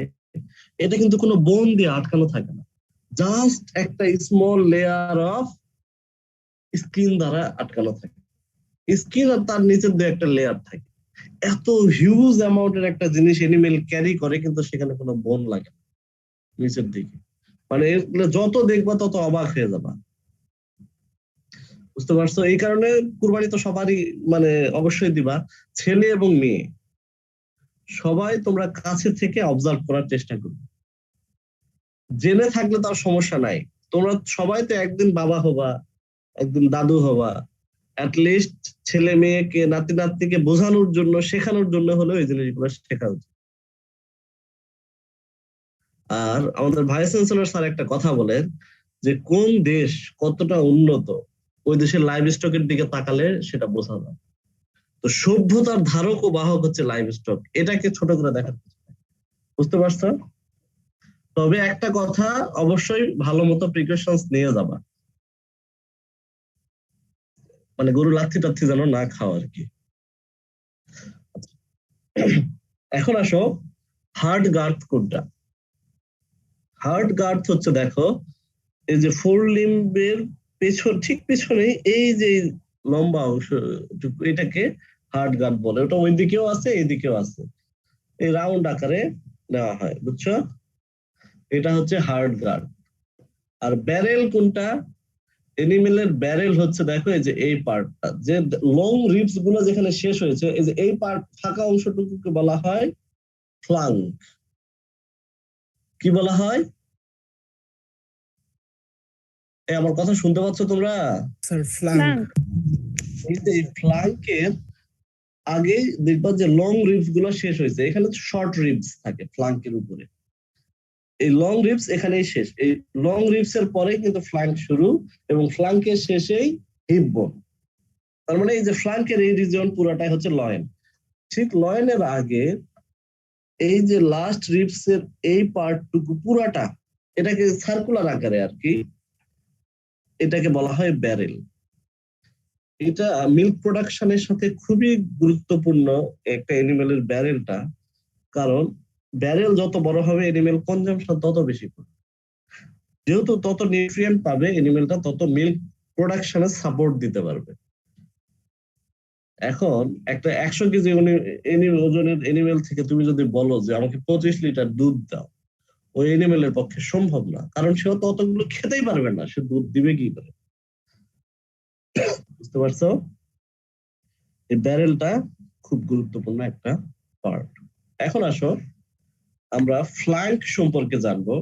এটা কিন্তু কোনো বোন দিয়ে আটকানো থাকে না, জাস্ট একটা স্মল লেয়ার অফ স্কিন দ্বারা আটকানো থাকে। স্কিন আর তার নিচের দিয়ে একটা লেয়ার থাকে। এত হিউজ অ্যামাউন্টের একটা জিনিস এনিমেল ক্যারি করে, কিন্তু সেখানে কোনো বোন লাগে না নিচের দিকে। মানে এগুলো যত দেখবা তত অবাক হয়ে যাবা, বুঝতে পারছো? এই কারণে কুরবানি তো সবারই মানে অবশ্যই দিবা, ছেলে এবং মেয়ে সবাই তোমরা কাছে থেকে অবজার্ভ করার চেষ্টা করবে। জেনে থাকলে তার সমস্যা নাই, তোমরা সবাই তো একদিন বাবা হবা, একদিন দাদু হবা, অ্যাটলিস্ট ছেলে মেয়েকে নাতি নাতনিকে বোঝানোর জন্য, শেখানোর জন্য হলেও এই জিনিসগুলো শেখা উচিত। আর আমাদের ভাইস চ্যান্সেলর স্যার একটা কথা বলেন যে কোন দেশ কতটা উন্নত ওই দেশের লাইভ স্টকের দিকে তাকালে সেটা বোঝা যায়। তো সভ্যতার ধারক ও বাহক হচ্ছে লাইভ স্টক, এটাকে ছোট করে দেখার, বুঝতে পারছো? তবে একটা কথা, অবশ্যই ভালো মতো প্রিকশনস নিয়ে যাবা, মানে গরু লাথি টাথি যেন না খাও আর কি। এখন আসো হার্ড গার্ড কোনটা। হার্ড গার্ড হচ্ছে, দেখো এই যে ফোর লিম্বের পেছন, ঠিক পেছনে এই যে লম্বা অংশ, এটাকে হার্ড গার্ড বলে। ওটা ওই দিকেও আছে, এইদিকেও আছে, এই রাউন্ড আকারে নেওয়া হয়, বুঝছো? এটা হচ্ছে হার্ড গার্ড। আর ব্যারেল কোনটা? এনিমেলের ব্যারেল হচ্ছে, দেখো এই যে এই পার্টটা, যে লং রিবস গুলো যেখানে শেষ হয়েছে, এই যে এই পার্ট ফাঁকা অংশটুকুকে বলা হয় ফ্লাঙ্ক। কি বলা হয়? আমার কথা শুনতে পাচ্ছ তোমরা? Sir flank. এই ফ্লাঙ্কের আগে দেখবা যে লং রিবস গুলো শেষ হয়েছে, এখানে শর্ট রিবস থাকে ফ্লাঙ্কের উপরে। এই লং রিবস এখানেই শেষ, এই লং রিবস এর পরে কিন্তু ফ্লাঙ্ক শুরু, এবং ফ্লাঙ্কের শেষেই হিপ বোন। তার মানে এই যে ফ্লাঙ্কের এই রিজন পুরোটাই হচ্ছে লয়েন। ঠিক লয়েনের আগে এই যে লাস্ট রিবস এর এই পার্টটুকু পুরাটা, এটাকে সার্কুলার আকারে আর কি, এটাকে বলা হয় ব্যারেল। এটা মিল্ক প্রোডাকশনের সাথে খুবই গুরুত্বপূর্ণ একটা এনিমেলের ব্যারেলটা, কারণ ব্যারেল যত বড় হবে এনিমেল কনজাম্পশন তত বেশি করবে, যেহেতু তত নিউট্রিয়েন্ট পাবে এনিমেলটা, তত মিল্ক প্রোডাকশনে সাপোর্ট দিতে পারবে। এখন একটা 100 কেজি ওজনের এনিমেল থেকে তুমি যদি বলো যে আমাকে 25 লিটার দুধ দাও, ওই এনিমেলের পক্ষে সম্ভব না, কারণ সে তো অতগুলো খেতেই পারবে না, সে দুধ দিবে কি করে, বুঝতে পারছো? এই ব্যারেলটা খুব গুরুত্বপূর্ণ একটা পার্ট। এখন আসো আমরা ফ্ল্যাঙ্ক সম্পর্কে জানবো।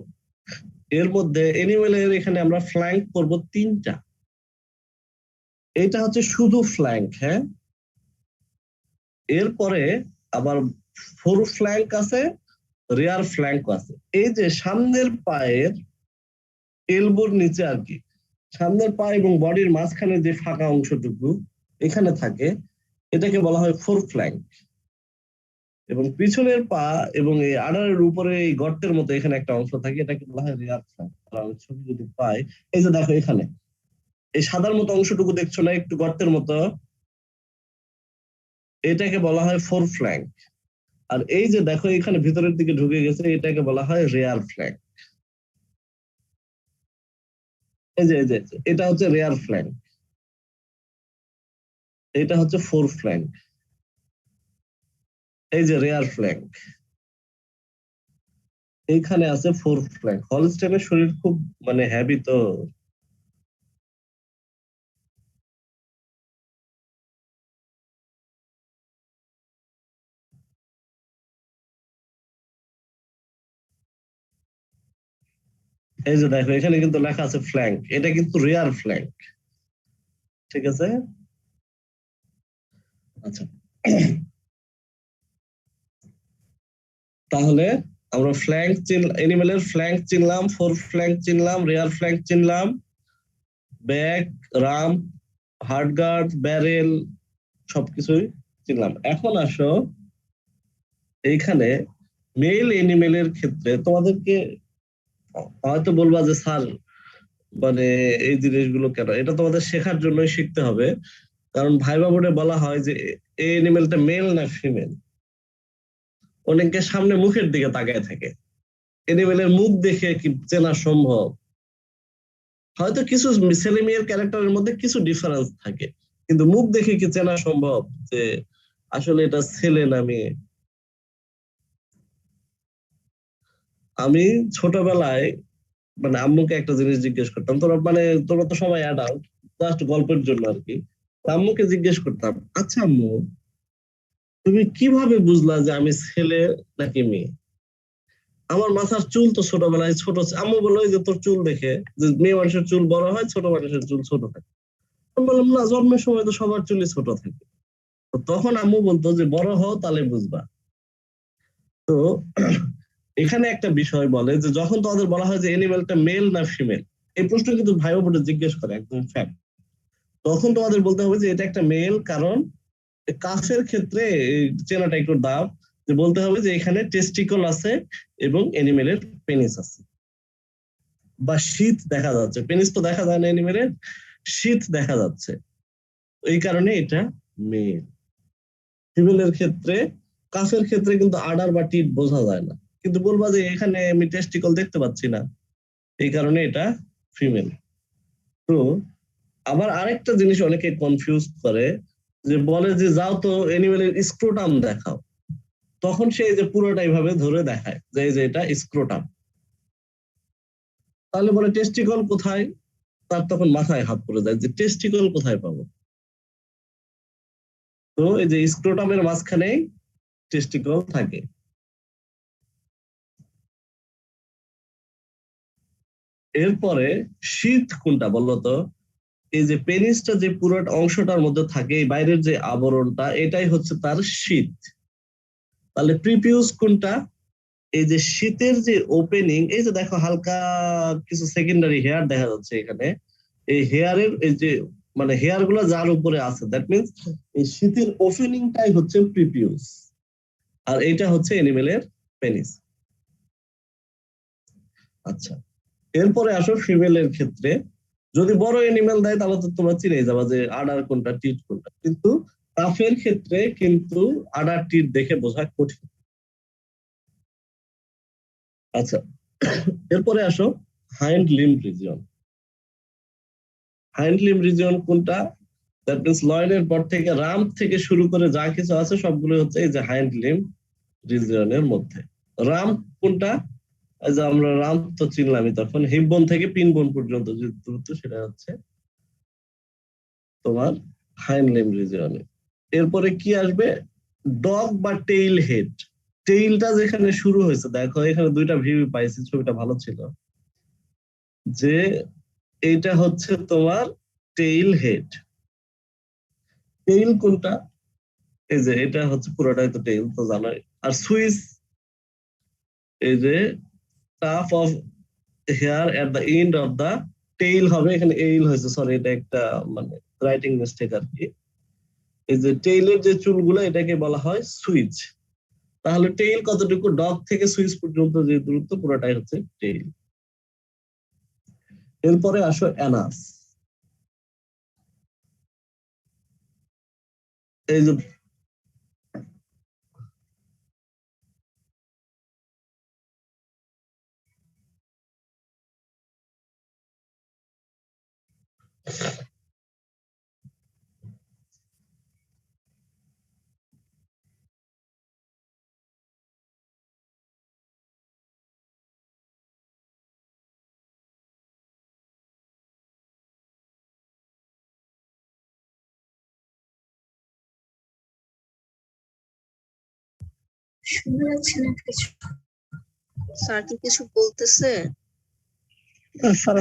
এর মধ্যে এনিমেলের এখানে আমরা ফ্ল্যাঙ্ক করব 3টা। এটা হচ্ছে শুধু ফ্ল্যাঙ্ক, হ্যাঁ। এরপরে আবার ফোর ফ্ল্যাঙ্ক আছে, রেয়ার ফ্ল্যাঙ্ক আছে। এই যে সামনের পায়ের এলবোর নিচে আর কি, সামনের পা এবং বডির মাঝখানে যে ফাঁকা অংশটুকু এখানে থাকে, এটাকে বলা হয় ফোর ফ্ল্যাঙ্ক। এবং পিছনের পা এবং এই আডারের উপরে এই গর্তের মতো এখানে একটা অংশ থাকে, এটাকে বলা হয় রেয়ার ফ্ল্যাঙ্ক। ছবি যদি পাই, এই যে দেখো এখানে এই সাদার মতো অংশটুকু দেখছো না, একটু গর্তের মতো, এটাকে বলা হয় ফোর ফ্ল্যাঙ্ক। আর এই যে দেখো এখানে ভিতরের দিকে ঢুকে গেছে, এটাকে বলা হয় রেয়ার ফ্ল্যাঙ্ক। এই যে এটা হচ্ছে রেয়ার ফ্ল্যাঙ্ক, এটা হচ্ছে ফোর ফ্ল্যাঙ্ক। এই যে রেয়ার ফ্ল্যাঙ্ক, এইখানে আছে ফোর ফ্ল্যাঙ্ক। হলস্টেইনের শরীর খুব মানে হেভি, তো এই যে দেখো এখানে কিন্তু লেখা আছে ফ্ল্যাঙ্ক, এটা কিন্তু রেয়ার ফ্ল্যাঙ্ক, ঠিক আছে? আচ্ছা, তাহলে আমরা ফ্ল্যাঙ্ক এনিমেলের ফ্ল্যাঙ্ক চিনলাম, ফোর ফ্ল্যাঙ্ক চিনলাম, রেয়ার ফ্ল্যাঙ্ক চিনলাম, ব্যাক, রাম, হার্ডগার্ড, ব্যারেল সবকিছুই চিনলাম। এখন আসো এইখানে মেল এনিমেলের ক্ষেত্রে তোমাদেরকে হয়তো বলবা যে স্যার মানে এই জিনিসগুলো কেন, এটা তোমাদের শেখার জন্যই শিখতে হবে। কারণ ভাইবা বোর্ডে বলা হয় যে এই এনিমেলটা মেল না ফিমেল। অনেকে সামনে মুখের দিকে তাকায় থাকে, এনিমেলের মুখ দেখে কি চেনা সম্ভব? হয়তো কিছু ছেলে মেয়ের ক্যারেক্টারের মধ্যে কিছু ডিফারেন্স থাকে, কিন্তু মুখ দেখে কি চেনা সম্ভব যে আসলে এটা ছেলে না মেয়ে? আমি ছোটবেলায় মানে আম্মুকে একটা জিনিস জিজ্ঞেস করতাম, তোরা তো সবাই অ্যাডাল্ট, জাস্ট গল্পের জন্য আর কি। আম্মুকে জিজ্ঞেস করতাম, আচ্ছা আম্মু তুমি কিভাবে বুঝলা যে আমি ছেলে নাকি মেয়ে? আমার মাথার চুল তো ছোটবেলায় ছোট, আম্মু বললো যে তোর চুল দেখে যে মেয়ে মানুষের চুল বড় হয়, ছোট মানুষের চুল ছোট থাকে। আমি বললাম না, জন্মের সময় তো সবার চুলই ছোট থাকে। তো তখন আম্মু বলতো যে বড় হও তাহলে বুঝবা। তো এখানে একটা বিষয় বলে যে যখন তোমাদের বলা হয় যে এনিমেলটা মেল না ফিমেল, এই প্রশ্ন কিন্তু ভাই বোর্ডে জিজ্ঞেস করে, একদম ফ্যাক্ট। তখন তোমাদের বলতে হবে যে এটা একটা মেল, কারণ কাফের ক্ষেত্রে এই চেনাটা একটু দাও, যে বলতে হবে যে এখানে টেস্টিকল আছে এবং এনিমেলের পেনিস আছে বা শীত দেখা যাচ্ছে। পেনিস তো দেখা যায় না এনিমেলের, শীত দেখা যাচ্ছে, এই কারণে এটা মেল। ফিমেলের ক্ষেত্রে, কাফের ক্ষেত্রে কিন্তু আডার বা টিট বোঝা যায় না, কিন্তু বলবা যে এখানে আমি টেস্টিকল দেখতে পাচ্ছি না, এই কারণে এটা ফিমেল। তো আবার আরেকটা জিনিস অনেকে কনফিউজ করে, যে বলে যে যাও তো এনিমেলের স্ক্রোটাম দেখাও, তখন সে যে পুরোটা এইভাবে ধরে দেখায় যে এই যে এটা স্ক্রোটাম। তাহলে বলে টেস্টিকল কোথায়? তার তখন মাথায় হাত পড়ে যায় যে টেস্টিকল কোথায় পাবো? তো এই যে স্ক্রোটামের মাঝখানে টেস্টিকল থাকে। এরপরে শীত কোনটা বলতো? এই যে পেনিসটা যে পুরো অংশটার মধ্যে থাকে, এই বাইরের যে আবরণটা, এটাই হচ্ছে তার শীত। তাহলে প্রিপিউস কোনটা? এই যে শীতের যে ওপেনিং, এই যে দেখো হালকা কিছু সেকেন্ডারি হেয়ার দেখা যাচ্ছে এখানে, এই হেয়ারের এই যে মানে হেয়ার গুলো যার উপরে আছে, দ্যাট মিনস এই শীতের ওপেনিংটাই হচ্ছে প্রিপিউস, আর এইটা হচ্ছে এনিমেলের পেনিস। আচ্ছা, এরপরে আসো ফিমেলের ক্ষেত্রে। যদি বড় এনিমেল দেয় তাহলে তো তোমরা চিনে যাবা যে আডার কোনটা টিট কোনটা, কিন্তু কাফের ক্ষেত্রে কিন্তু আডার টিট দেখে বোঝা কঠিন। আচ্ছা, এরপরে আসো hind limb region. Hind limb region কোনটা? দ্যাট মিনস লয়নের পর থেকে রাম থেকে শুরু করে যা কিছু আছে সবগুলো হচ্ছে এই যে হাইন্ড লিম্ব রিজিয়নের মধ্যে। রাম কোনটা? এই যে আমরা রাম তো চিনলামই, তখন হিপ বোন থেকে পিন বোন পর্যন্ত যে দূরত্ব, সেটা হচ্ছে তোমার হাইন্ড লিম্ব রিজিয়নে। এরপরে কি আসবে? ডগ বা টেইল হেড। টেইলটা যেখানে শুরু হয়েছে, দেখো এখানে দুইটা ভিউ পাইছি, ছবিটা ভালো ছিল, যে এইটা হচ্ছে তোমার টেইল হেড। টেইল কোনটা? এই যে এটা হচ্ছে পুরোটাই তো টেইল, তো জানোই। আর সুইস, এই যে tuft of hair at the end of the tail হবে, এখানে এইল হয়েছে, সরি এটা একটা মানে রাইটিং মিস্টেক আর কি। এই যে টেইলের যে চুলগুলো, এটাকে বলা হয় সুইচ। তাহলে টেইল কতটুকু? ডগ থেকে সুইচ পর্যন্ত যে দূরত্ব, পুরোটাই হচ্ছে টেইল। এরপরে আসো অ্যানাস। এই যে শোনা যাচ্ছে না কিছু। স্যার কি কিছু বলতেছে? স্যার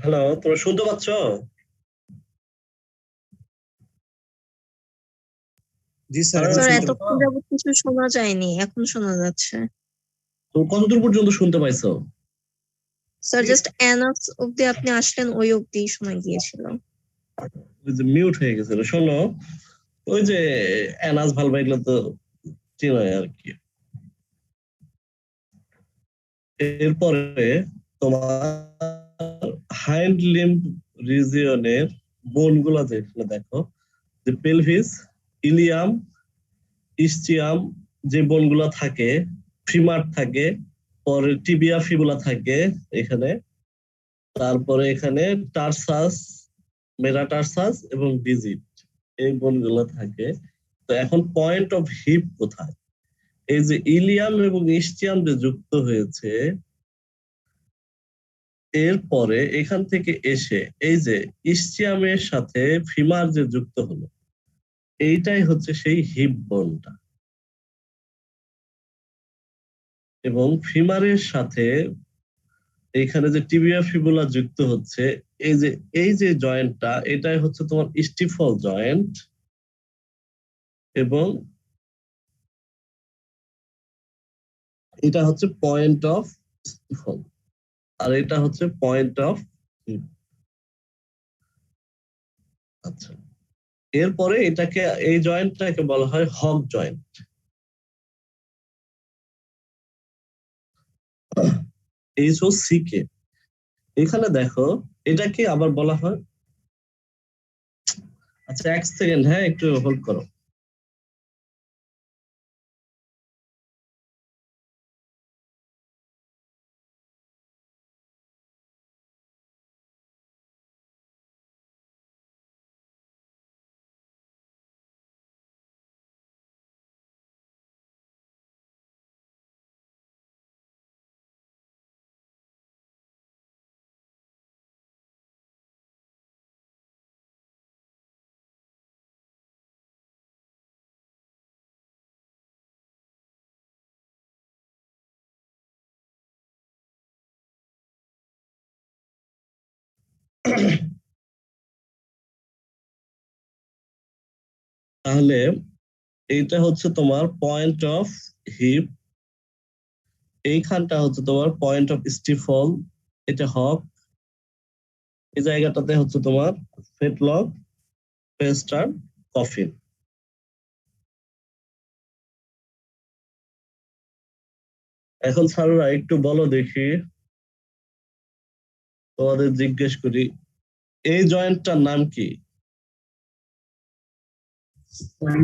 হ্যালো, তোমরা শুনতে পাচ্ছ? জি স্যার স্যার, এখন স্যার শুনতে এতক্ষণ যাবত কিছু শোনা যায়নি, এখন শোনা যাচ্ছে। তো কতদূর পর্যন্ত শুনতে পাইছো? স্যার জাস্ট অ্যানাস অব্দি আপনি আসলেন, ওই অব্দি শোনা গিয়েছিল। ওই যে মিউট হয়ে গেছিল। শোনো, ওই যে অ্যানাস ভালভা এগুলো তো চেনাই আর কি। এরপরে তোমার হাইন্ড লিম্ব রিজিয়নের বোনগুলো যেখানে দেখো, যে পেলভিস, ইলিয়াম, ইসচিয়াম, যে বোনগুলো থাকে, ফিমার থাকে, পরে টিবিয়া ফিবুলা থাকে এখানে, তারপরে এখানে টার্সাস, মেটাটার্সাস এবং ডিজিট, এই বোনগুলো থাকে। তো এখন পয়েন্ট অফ হিপ কোথায়? এই যে ইলিয়াম এবং ইসচিয়াম যে যুক্ত হয়েছে, এরপরে এখান থেকে এসে এই যে ইসচিয়ামের সাথে ফিমার যে যুক্ত হলো, এইটাই হচ্ছে সেই হিপ বোনটা। এবং ফিমারের সাথে এইখানে যে টিবিয়া ফিবুলা যুক্ত হচ্ছে, এই যে জয়েন্টটা, এটাই হচ্ছে তোমার স্টিফল জয়েন্ট। এবং এটা হচ্ছে পয়েন্ট অফ স্টিফল, আর এটা হচ্ছে পয়েন্ট অফ হিপ। আচ্ছা, এরপরে এটাকে, এই জয়েন্টটাকে বলা হয় হক জয়েন্ট। HOCK। এখানে দেখো, এটাকে আবার বলা হয়, আচ্ছা 1 সেকেন্ড, হ্যাঁ একটু হোল্ড করো। তাহলে এইটা হচ্ছে তোমার পয়েন্ট অফ হিপ, এইখানটা হচ্ছে তোমার পয়েন্ট অফ স্টিফল, এটা হক, এই জায়গাটাতে হচ্ছে তোমার ফেটলক, পেস্টার, কফিন। এখন স্যাররা একটু বলো দেখি, তোমাদের জিজ্ঞেস করি, এই জয়েন্টটার নাম কি?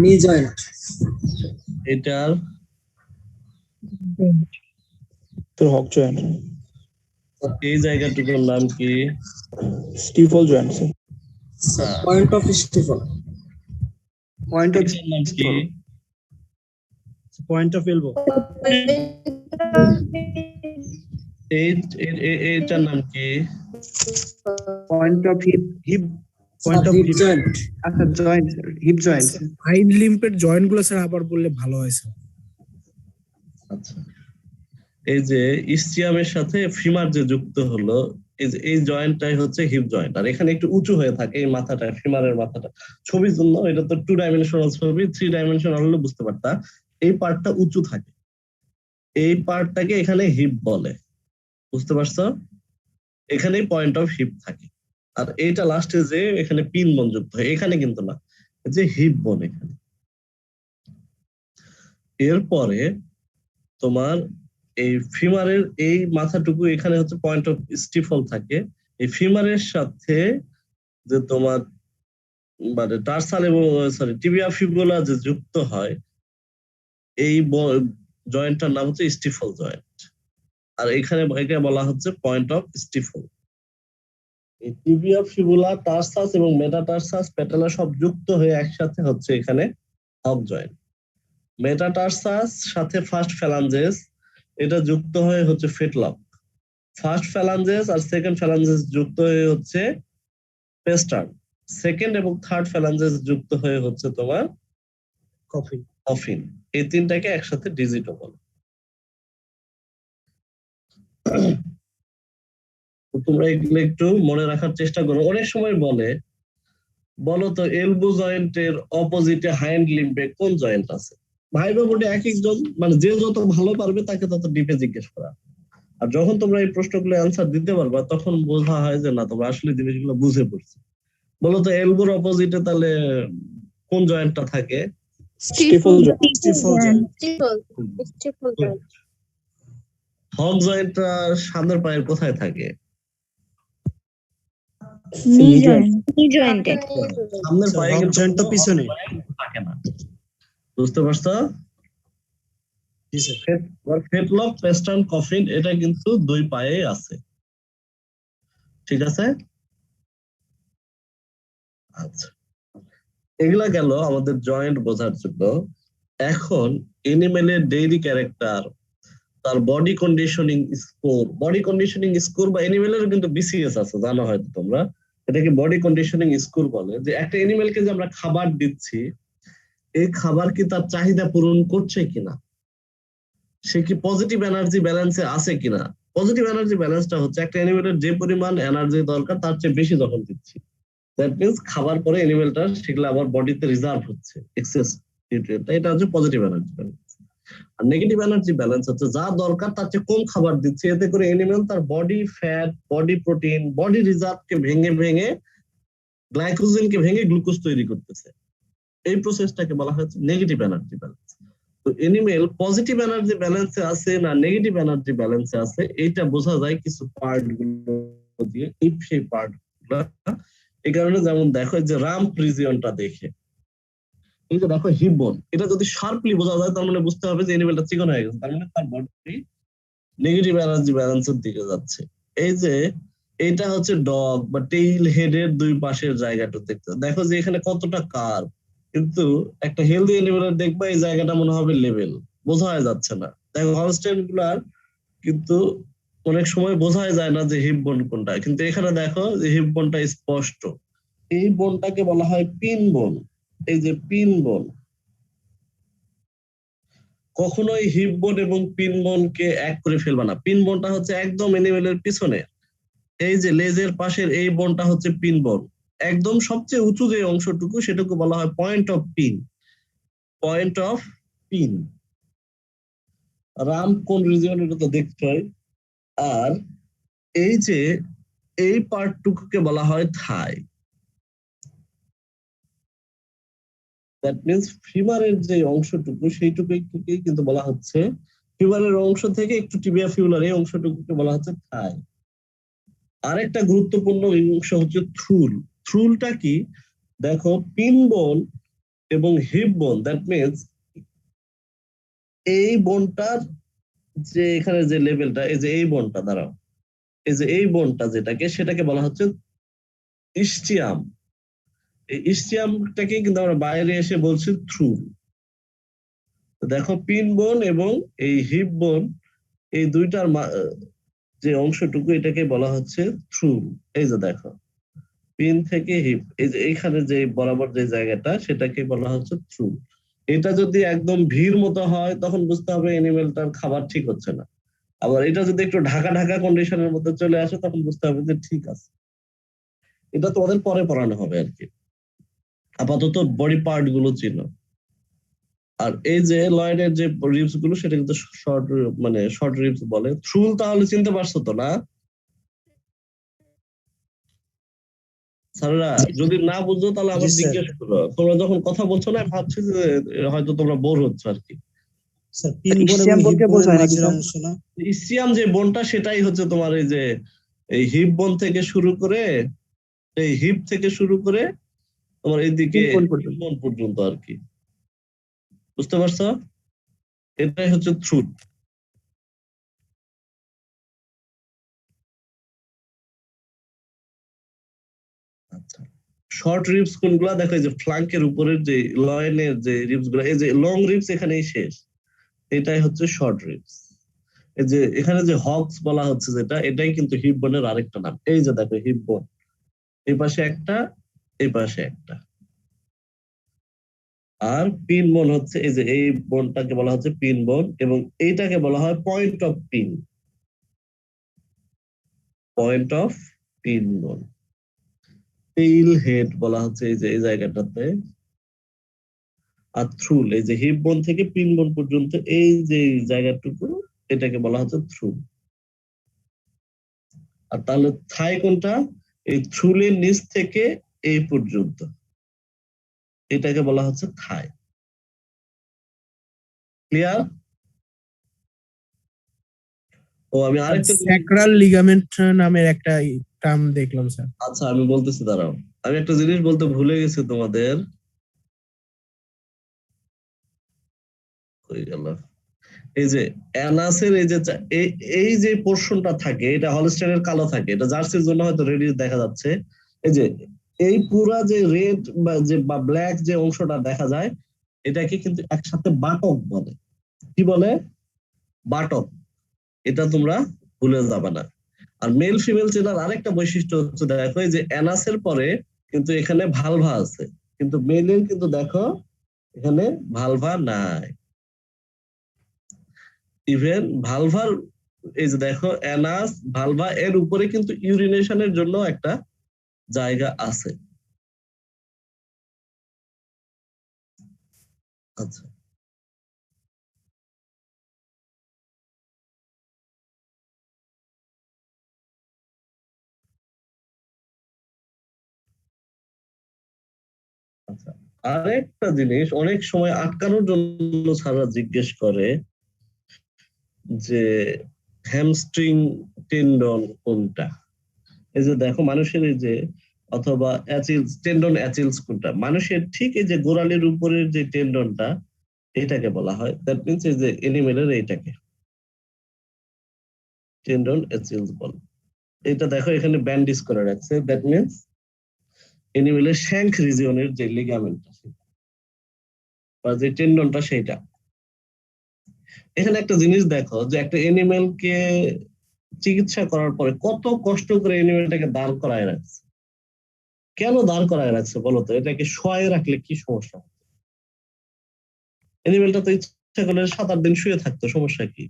নি জয়েন্ট। এটার তোর হক জয়েন্ট, এই জায়গাটুকুর নাম কি? Stifle joint sir. Point of stifle. Point of এটার নাম কি? Point of elbow. এইটার নাম কি? Point of hip hip point of hip joint. আচ্ছা জয়েন্ট হিপ জয়েন্ট হাইড লিম্পের জয়েন্ট গুলো স্যার আবার বললে ভালো হয় স্যার। আচ্ছা, এই যে ইসচিয়ামের সাথে ফিমার যে যুক্ত হলো, এই জয়েন্টটাই হচ্ছে হিপ জয়েন্ট। আর এখানে একটু উঁচু হয়ে থাকে এই মাথাটা, ফিমারের মাথাটা। ছবির জন্য এটা তো 2 ডাইমেনশনাল ছবি, 3 ডাইমেনশনাল হলে বুঝতে পারতা। এই পার্টটা উঁচু থাকে, এই পার্টটাকে এখানে হিপ বলে, বুঝতে পারছো? এখানেই পয়েন্ট অফ হিপ থাকে। আর এইটা লাস্টে যে এখানে পিন বোন যুক্ত হয়, এখানে কিন্তু না, যে হিপ বোন এখানে। এরপরে তোমার এই ফিমারের এই মাথাটুকু এখানে হচ্ছে পয়েন্ট অফ স্টিফল থাকে। এই ফিমারের সাথে যে তোমার মানে টার্সাল এবং টিবিয়া ফিবুলা যে যুক্ত হয়, এই জয়েন্টটার নাম হচ্ছে স্টিফল জয়েন্ট। আর এখানে একে বলা হচ্ছে পয়েন্ট অফ স্টিফল। এই টিবিয়া ফিবুলা, টার্সাস এবং মেটাটার্সাস, প্যাটেলা সব যুক্ত হয়ে একসাথে হচ্ছে এখানে হক জয়েন্ট। মেটাটার্সাস সাথে ফার্স্ট ফ্যালাঞ্জেস, এটা যুক্ত হয়ে হচ্ছে ফেটলক। ফার্স্ট ফ্যালাঞ্জেস আর সেকেন্ড ফ্যালাঞ্জেস যুক্ত হয়ে হচ্ছে পেস্টার্ন। সেকেন্ড এবং থার্ড ফ্যালাঞ্জেস যুক্ত হয়ে হচ্ছে তোমার কফিন। এই তিনটাকে একসাথে ডিজিটও বলে। তোমরা এগুলো একটু মনে রাখার চেষ্টা করো। অনেক সময় বলো তো এলবো জয়েন্টের অপোজিটে হাইন্ড লিম্বে কোন জয়েন্ট আছে? ভাইবা বোর্ডে এক একজন মানে যে যত ভালো পারবে তাকে তত ডিপে জিজ্ঞেস করা। আর যখন তোমরা এই প্রশ্নগুলো অ্যান্সার দিতে পারবা তখন বোঝা হয় যে না, তোমরা আসলে জিনিসগুলো বুঝে পড়ছো। বলো তো এলবোর অপোজিটে তাহলে কোন জয়েন্টটা থাকে? হক জয়েন্টটা সামনের পায়ের কোথায় থাকে? সামনের পায়ে কিন্তু জয়েন্টটা পিছনে থাকে না, বুঝতে পারছো? ফেটলক, পেস্টার্ন, কফিন এটা কিন্তু 2 পায়ে আছে, ঠিক আছে? আচ্ছা, এগুলা গেল আমাদের জয়েন্ট বোঝার জন্য। এখন এনিমেলের ডেইলি ক্যারেক্টার, তার বডি কন্ডিশনিং স্কোর বা এনিমেলের কিন্তু বিসিএস আছে, জানো হয়তো তোমরা। এটাকে বডি কন্ডিশনিং স্কোর বলে। যে একটা এনিমেলকে যে আমরা খাবার দিচ্ছি, এই খাবার কি তার চাহিদা পূরণ করছে কিনা, সে কি পজিটিভ এনার্জি ব্যালেন্সে আছে কিনা। পজিটিভ এনার্জি ব্যালেন্সটা হচ্ছে একটা এনিমেলের যে পরিমাণ এনার্জি দরকার তার চেয়ে বেশি যখন দিচ্ছি, দ্যাট মিনস খাবার পরে এনিমেলটা সেগুলো আবার বডিতে রিজার্ভ হচ্ছে, এক্সেস নিউট্রিয়েন্ট, এটা হচ্ছে পজিটিভ এনার্জি ব্যালেন্স। আর নেগেটিভ এনার্জি ব্যালেন্স হচ্ছে যা দরকার তার চেয়ে কম খাবার দিচ্ছে, এতে করে এনিমেল তার body fat, body protein, body রিজার্ভকে ভেঙে গ্লাইকোজেনকে ভেঙে গ্লুকোজ তৈরি করতেছে। এই প্রসেসটাকে বলা হচ্ছে নেগেটিভ এনার্জি ব্যালেন্স। তো এনিমেল পজিটিভ এনার্জি ব্যালেন্সে আছে না নেগেটিভ এনার্জি ব্যালেন্সে আছে, এইটা বোঝা যায় কিছু পার্ট গুলো দিয়ে। সেই পার্ট গুলো এই কারণে, যেমন দেখো যে রাম্প রিজিয়নটা দেখে, এই যে দেখো হিপ বোন, এটা যদি শার্পলি বোঝা যায় তার মানে বুঝতে হবে যে এনিমেলটা চিকন হয়ে গেছে, তার মানে তার বডি নেগেটিভ এনার্জি ব্যালেন্সের দিকে যাচ্ছে। এই যে এটা হচ্ছে ডগ বা টেইল হেডের 2 পাশের জায়গাটা দেখতে দেখো যে এখানে কতটা কার্ভ, কিন্তু একটা হেলদি এনিমেলের দেখবা এই জায়গাটা মনে হবে লেভেল, বোঝা যাচ্ছে না। দেখো হলস্টেইন গুলার কিন্তু অনেক সময় বোঝা যায় না যে হিপ বোন কোনটা, কিন্তু এখানে দেখো যে হিপ বোনটা স্পষ্ট। এই বোনটাকে বলা হয় পিন বোন। এই যে পিন বোন, কখনোই হিপ বোন এবং পিন বোনকে এক করে ফেলবা না। পিন বোনটা হচ্ছে একদম এনিমেলের পিছনে, এই যে লেজের পাশের এই বোনটা হচ্ছে পিন বোন। একদম সবচেয়ে উঁচু যে অংশটুকু সেটাকে বলা হয় point of pin. Point of pin. Ram কোন রিজিয়ন এটা তো দেখছই। আর এই যে এই পার্টটুকুকে বলা হয় থাই। দ্যাট মিনস ফিমারের যে অংশটুকু সেইটুকুকে কিন্তু বলা হচ্ছে, ফিমারের অংশ থেকে একটু টিবিয়া ফিউলার এই অংশটুকুকে বলা হচ্ছে থাই। আরেকটা গুরুত্বপূর্ণ অংশ হচ্ছে থ্রুল। থ্রুলটা কি দেখো, পিন বোন এবং হিপ বোন, দ্যাট মিনস এই বোনটার যে এখানে যে লেভেলটা, এই যে এই বোনটা দাঁড়াও, এই যে এই বোনটা যেটাকে সেটাকে বলা হচ্ছে ইস্টিয়াম। এই ইস্টিয়ামটাকে কিন্তু আমরা বাইরে এসে বলছি থ্রুল। তো দেখো পিন বোন এবং এই হিপ বোন এই দুইটার যে অংশটুকু এটাকে বলা হচ্ছে থ্রু। এই যে দেখো পিন থেকে হিপ, এই যে এইখানে যে বরাবর যে জায়গাটা সেটাকে বলা হচ্ছে থ্রু। এটা যদি একদম ভিড় মতো হয় তখন বুঝতে হবে এনিমেলটার খাবার ঠিক হচ্ছে না। আবার এটা যদি একটু ঢাকা ঢাকা কন্ডিশনের মধ্যে চলে আসে তখন বুঝতে হবে যে ঠিক আছে। এটা তোমাদের পরে পড়ানো হবে আর কি। আপাতত বডি পার্ট গুলো চিনো। আর এই যে লয়েনের যে রিবস গুলো সেটা কিন্তু শর্ট, মানে শর্ট রিবস বলে। থ্রুল তাহলে চিনতে পারছো তো না স্যাররা? যদি না বুঝো তাহলে আবার জিজ্ঞেস করো। তোমরা যখন কথা বলছো না ভাবছি যে হয়তো তোমরা বোর হচ্ছ আর কি। স্যার পিন বোন এবং হিপ বোনের মাঝের অংশ না? ইসিয়াম যে বোনটা সেটাই হচ্ছে তোমার এই যে এই হিপ বোন থেকে শুরু করে, এই হিপ থেকে শুরু করে তোমার এইদিকে বোন পর্যন্ত আর কি। বুঝতে পারছো? এটাই হচ্ছে থ্রুট। আচ্ছা, শর্ট রিবস কোনগুলা দেখো? এই যে ফ্লাঙ্কের উপরের যে লয়েনের যে রিবস গুলো, এই যে লং রিবস এখানেই শেষ, এটাই হচ্ছে শর্ট রিবস। এই যে এখানে যে হক্স বলা হচ্ছে যেটা, এটাই কিন্তু হিপ বোনের আরেকটা নাম। এই যে দেখো হিপ বোন, এই পাশে একটা, এই পাশে একটা। আর পিন বোন হচ্ছে এই যে এই বোনটাকে বলা হচ্ছে পিন বোন, এবং এইটাকে বলা হয় point of pin, point of pin বোন। টেইল হেড বলা হচ্ছে এই যে এই জায়গাটাতে। আর থ্রুল এই যে হিপ বোন থেকে পিন বোন পর্যন্ত এই যে জায়গাটুকু, এটাকে বলা হচ্ছে থ্রুল। আর তাহলে থাই কোনটা? এই থ্রুলের নিচ থেকে এই পর্যন্ত, এটাকে বলা হচ্ছে থাই। ক্লিয়ার? ও আমি আরেকটা স্যাক্রাল লিগামেন্ট নামের একটা টার্ম দেখলাম স্যার। আচ্ছা আমি বলতেছি, দাঁড়াও। আমি একটা জিনিস বলতে ভুলে গেছি তোমাদের। হয়ে গেল। এই যে অ্যানাসের এই যে এই যে পোর্শনটা থাকে, এটা হলস্টাইনের কালো থাকে, এটা জার্সির জন্য হয়তো রেড দেখা যাচ্ছে। এই যে এই পুরা যে রেড বা ব্ল্যাক যে অংশটা দেখা যায়, এটাকে কিন্তু একসাথে বাটক বলে। কি বলে? বাটক। এটা তোমরা ভুলে যাবে না। আর মেল ফিমেল চেনার আরেকটা বৈশিষ্ট্য হচ্ছে, দেখো এই যে অ্যানাসের পরে কিন্তু এখানে ভালভা আছে, কিন্তু মেলের কিন্তু দেখো এখানে ভালভা নাই। ইভেন ভালভার এই যে দেখো অ্যানাস ভালভা এর উপরে কিন্তু ইউরিনেশনের জন্য একটা জায়গা আছে। আচ্ছা, আচ্ছা, আরেকটা জিনিস অনেক সময় আটকানোর জন্য স্যাররা জিজ্ঞেস করে যে হ্যামস্ট্রিং টেন্ডন কোনটা। এই যে দেখো মানুষের এই যে, অথবা অ্যাচিলস টেন্ডন, অ্যাচিলস কোনটা? মানুষের ঠিক এই যে গোড়ালির উপরের যে টেন্ডনটা, এটাকে বলা হয়, দ্যাট মিনস এই যে এনিমেলের এইটাকে টেন্ডন অ্যাচিলস বলে। এটা দেখো এখানে ব্যান্ডিজ করে রাখছে, দ্যাট মিনস এনিমেলের শ্যাঙ্ক রিজিয়নের যে লিগামেন্টটা বা যে টেন্ডনটা সেইটা। এখানে একটা জিনিস দেখো যে একটা এনিমেলকে চিকিৎসা করার পরে কত কষ্ট করে এনিমেলটাকে দাঁড় করায় রাখছে। কেন দাঁড় করায় রাখছে বলতো? এটাকে শোয়ে রাখলে কি সমস্যা? এনিমেলটা তো ইচ্ছা করলে 7-8 দিন শুয়ে থাকতো, সমস্যা কি?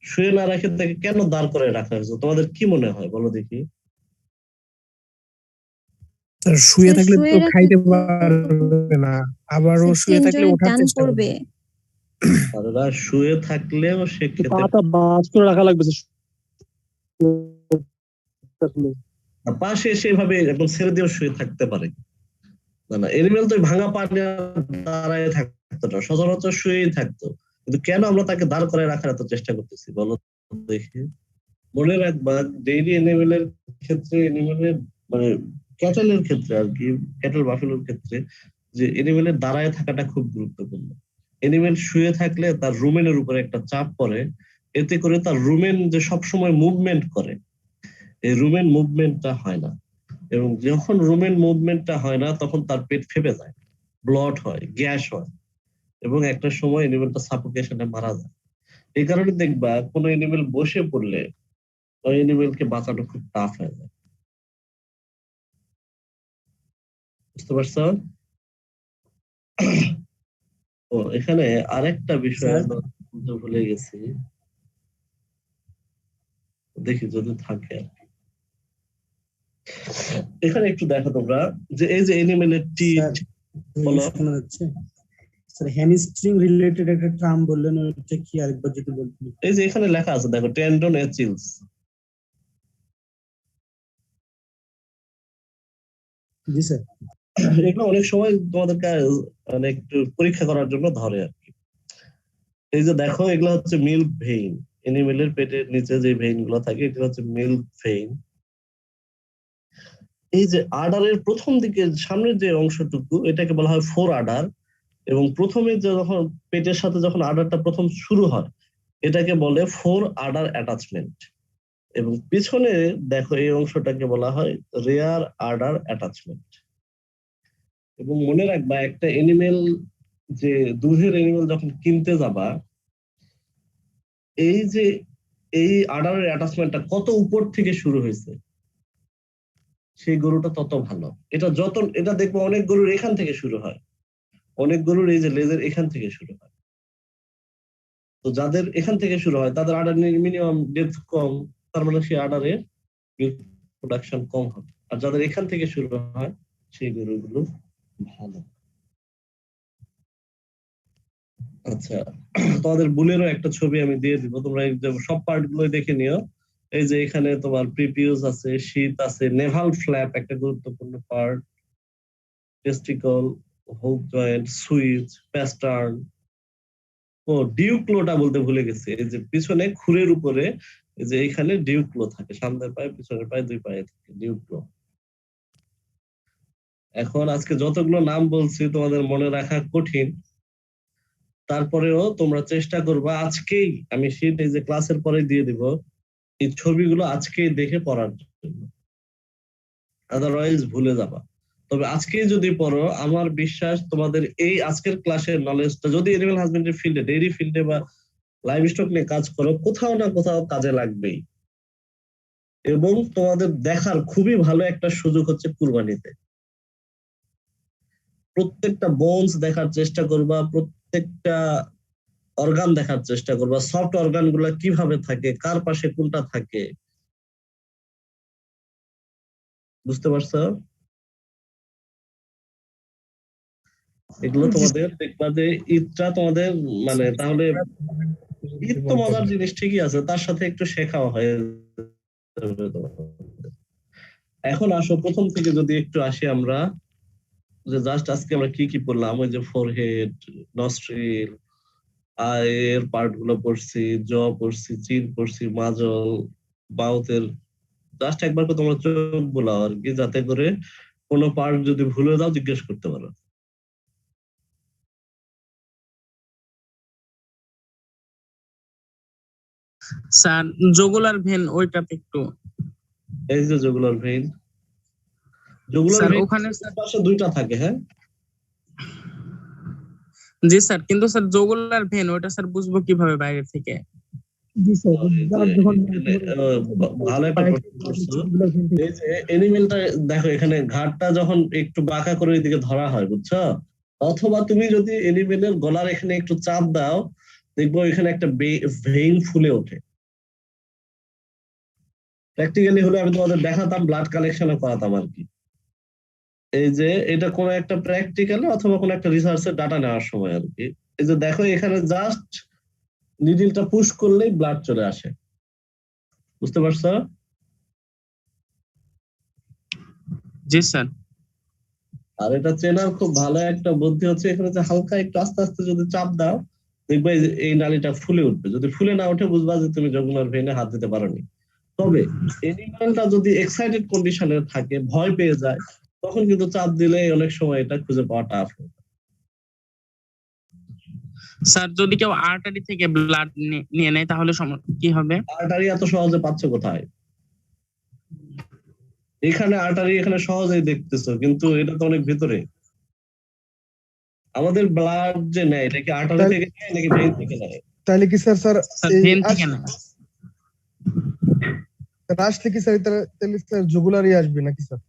শুয়ে না রাখে তাকে কেন দাঁড় করে রাখা হয়েছে? তোমাদের কি মনে হয় বলো দেখি? স্যার শুয়ে থাকলে তো খাইতে পারবে না, আবার ও শুয়ে থাকলে ওঠার চেষ্টা করবে। তারা শুয়ে থাকলেও সে খেতে পাটা বাস করে রাখা লাগবে স্যার। পাশে সেভাবে একদম ছেড়ে দিয়েও শুয়ে থাকতে পারে না। না, এনিমেল তো ভাঙা পা নিয়ে দাঁড়ায় থাকতো না, সচরাচর শুয়েই থাকতো। কিন্তু কেন আমরা তাকে দাঁড় করে রাখার এত চেষ্টা করতেছি বলো দেখি? মনে রাখবা ডেইরি এনিমেলের ক্ষেত্রে, এনিমেলের মানে ক্যাটেলের ক্ষেত্রে আর কি, ক্যাটেল বাফেলোর ক্ষেত্রে, যে এনিমেলের দাঁড়ায় থাকাটা খুব গুরুত্বপূর্ণ। এনিমেল শুয়ে থাকলে তার রুমেনের উপরে একটা চাপ পড়ে, এতে করে তার রুমেন যে সবসময় মুভমেন্ট করে, এই রুমেন মুভমেন্টটা হয় না। এবং যখন রুমেন মুভমেন্টটা হয় না তখন তার পেট ফেপে যায়, ব্লট হয়, গ্যাস হয়। এবং একটা সময় এনিমেলটা সাফোকেশনে মারা যায়। এই কারণে দেখবা কোনো এনিমেল বসে পড়লে ওই এনিমেলকে বাঁচানো খুব টাফ হয়ে যায়। বুঝতে পারছো? ও এখানে আরেকটা বিষয় স্যার? আমরা বলতে ভুলে গেছি, দেখি যদি থাকে। এখানে একটু দেখো তোমরা যে এই যে এনিমেলের স্যার, টিট, বলো। শোনা যাচ্ছে? স্যার হ্যামস্ট্রিং রিলেটেড একটা টার্ম বললেন, ওইটা কি আরেকবার যদি বলতেন? এই যে এখানে লেখা আছে দেখো, টেন্ডন এচিলস। জি স্যার। এগুলো অনেক সময় তোমাদেরকে মানে একটু পরীক্ষা করার জন্য ধরে আর কি। এই যে দেখো এগুলো হচ্ছে মিল্ক ভেইন, এনিমেলের পেটের নিচে যে ভেইন গুলো থাকে এগুলো হচ্ছে মিল্ক ভেইন। এই যে আডারের প্রথম দিকে সামনের যে অংশটুকু এটাকে বলা হয় ফোর আডার, এবং প্রথমে যখন পেটের সাথে যখন আডারটা প্রথম শুরু হয় এটাকে বলে ফোর আডার অ্যাটাচমেন্ট, এবং পিছনে দেখো এই অংশটাকে বলা হয় রেয়ার আডার অ্যাটাচমেন্ট। এবং মনে রাখবা একটা এনিমেল, যে দুধের এনিমেল যখন কিনতে যাবা, এই যে এই আডারের অ্যাটাচমেন্টটা কত উপর থেকে শুরু হয়েছে সেই গরুটা তত ভালো। এটা দেখবো অনেক গরুর এখান থেকে শুরু হয়, অনেক গরুর এই যে লেজের এখান থেকে শুরু হয়। তো যাদের এখান থেকে শুরু হয় তাদের আডার মিনিমাম ডেপথ কম, তার মানে সেই আডারে প্রোডাকশন কম হবে। আর যাদের এখান থেকে শুরু হয় সেই গরুগুলো ভালো। আচ্ছা, তোমাদের বুলেরও একটা ছবি আমি দিয়ে দিব, তোমরা এই যে সব পার্ট গুলো দেখে নিও। এই যে এখানে তোমার প্রিপিউস আছে, শীত আছে, নেভাল ফ্ল্যাপ একটা গুরুত্বপূর্ণ পার্ট, টেস্টিকল, হুক জয়েন্ট, সুইচ, প্যাস্টার্ন। ও ডিউক্লোটা বলতে ভুলে গেছি, এই যে পিছনে খুরের উপরে এই যে এখানে ডিউক্লো থাকে, সামনের পায়ে পিছনের পায়ে দুই পায়ে থাকে ডিউক্লো। এখন আজকে যতগুলো নাম বলছি তোমাদের মনে রাখা কঠিন, তারপরেও তোমরা চেষ্টা করবা আজকেই, আমি শীট এই যে ক্লাসের পরে দিয়ে দিব, এই ছবিগুলো আজকেই দেখে পড়ার জন্য, আদারওয়াইজ ভুলে যাবা। তবে আজকেই যদি পড়ো আমার বিশ্বাস তোমাদের এই আজকের ক্লাসের নলেজটা যদি এনিম্যাল হাজবেন্ডারি ফিল্ডে, ডেইরি ফিল্ডে বা লাইভ স্টক নিয়ে কাজ করো, কোথাও না কোথাও কাজে লাগবেই। এবং তোমাদের দেখার খুবই ভালো একটা সুযোগ হচ্ছে কুরবানিতে। প্রত্যেকটা বোনস দেখার চেষ্টা করবা, প্রত্যেকটা অর্গান দেখার চেষ্টা করবা, সফট অর্গান গুলা কিভাবে থাকে, কার পাশে কোনটা থাকে, বুঝতে পারছো? এগুলো তোমাদের দেখবা যে ঈদটা তোমাদের মানে, তাহলে ঈদ তো মজার জিনিস ঠিকই আছে, তার সাথে একটু শেখাও হয়ে যাবে তোমাদের। এখন আসো প্রথম থেকে যদি একটু আসি আমরা, যে জাস্ট আজকে আমরা কি কি পড়লাম, ওই যে ফোরহেড, নস্ট্রিল, আয়ের পার্ট গুলো পড়ছি, জ পড়ছি, চিন পড়ছি, মাজল, বাউতের। জাস্ট একবার করে তোমরা চোখ বোলাও আর কি, যাতে করে কোনো পার্ট যদি ভুলে যাও জিজ্ঞেস করতে পারো। স্যার জগুলার ভেন ওইটাতে একটু। এই যে jugular vein, jugular sir vein ওখানে পাশে দুইটা থাকে, হ্যাঁ জি স্যার, কিন্তু স্যার জগুলার ভেন ওইটা স্যার বুঝবো কিভাবে বাইরে থেকে? জি স্যার, যখন ভালো একটা প্রশ্ন করছো। এই যে এনিমেলটা দেখো এখানে ঘাটটা যখন একটু বাঁকা করে ওইদিকে ধরা হয়, বুঝছো? অথবা তুমি যদি এনিমেলের গলার এখানে একটু চাপ দাও, দেখবো এখানে একটা ভেইন ফুলে ওঠে। প্র্যাকটিক্যালি হলে আমি তোমাদের দেখাতাম, ব্লাড কালেকশনে করাতাম আর কি। এই যে এটা কোন একটা প্র্যাকটিক্যালে অথবা কোন একটা রিসার্চের ডাটা নেওয়ার সময় আর কি। এই যে দেখো এখানে জাস্ট নিডলটা পুশ করলেই ব্লাড চলে আসে, বুঝতে পারছো? জি স্যার। আর এটা চেনার খুব ভালো একটা বুদ্ধি হচ্ছে, এখানে যে হালকা একটু আস্তে আস্তে যদি চাপ দাও, দেখবে এই নালীটা ফুলে উঠবে। যদি ফুলে না ওঠে বুঝবা যে তুমি জগুলার ভেইনে হাত দিতে পারোনি। তবে এনিমেলটা যদি এক্সাইটেড কন্ডিশনে থাকে, ভয় পেয়ে যায়, তখন কিন্তু চাপ দিলে অনেক সময় এটা খুঁজে পাওয়া টাফ। স্যার যদি কেউ আর্টারি থেকে ব্লাড নিয়ে নেয় তাহলে কি হবে? আর্টারি এত সহজে পাচ্ছ কোথায়? এখানে আর্টারি এখানে সহজেই দেখতেছো, কিন্তু এটা তো অনেক ভিতরে। আমাদের ব্লাড যে নেয় এটা কি আর্টারি থেকে নেয় নাকি ভেইন থেকে নেয়? তাহলে কি স্যার স্যার এই ভেন থেকে না। আসলে কি স্যার তাহলে স্যার জুগুলারই আসবে নাকি স্যার?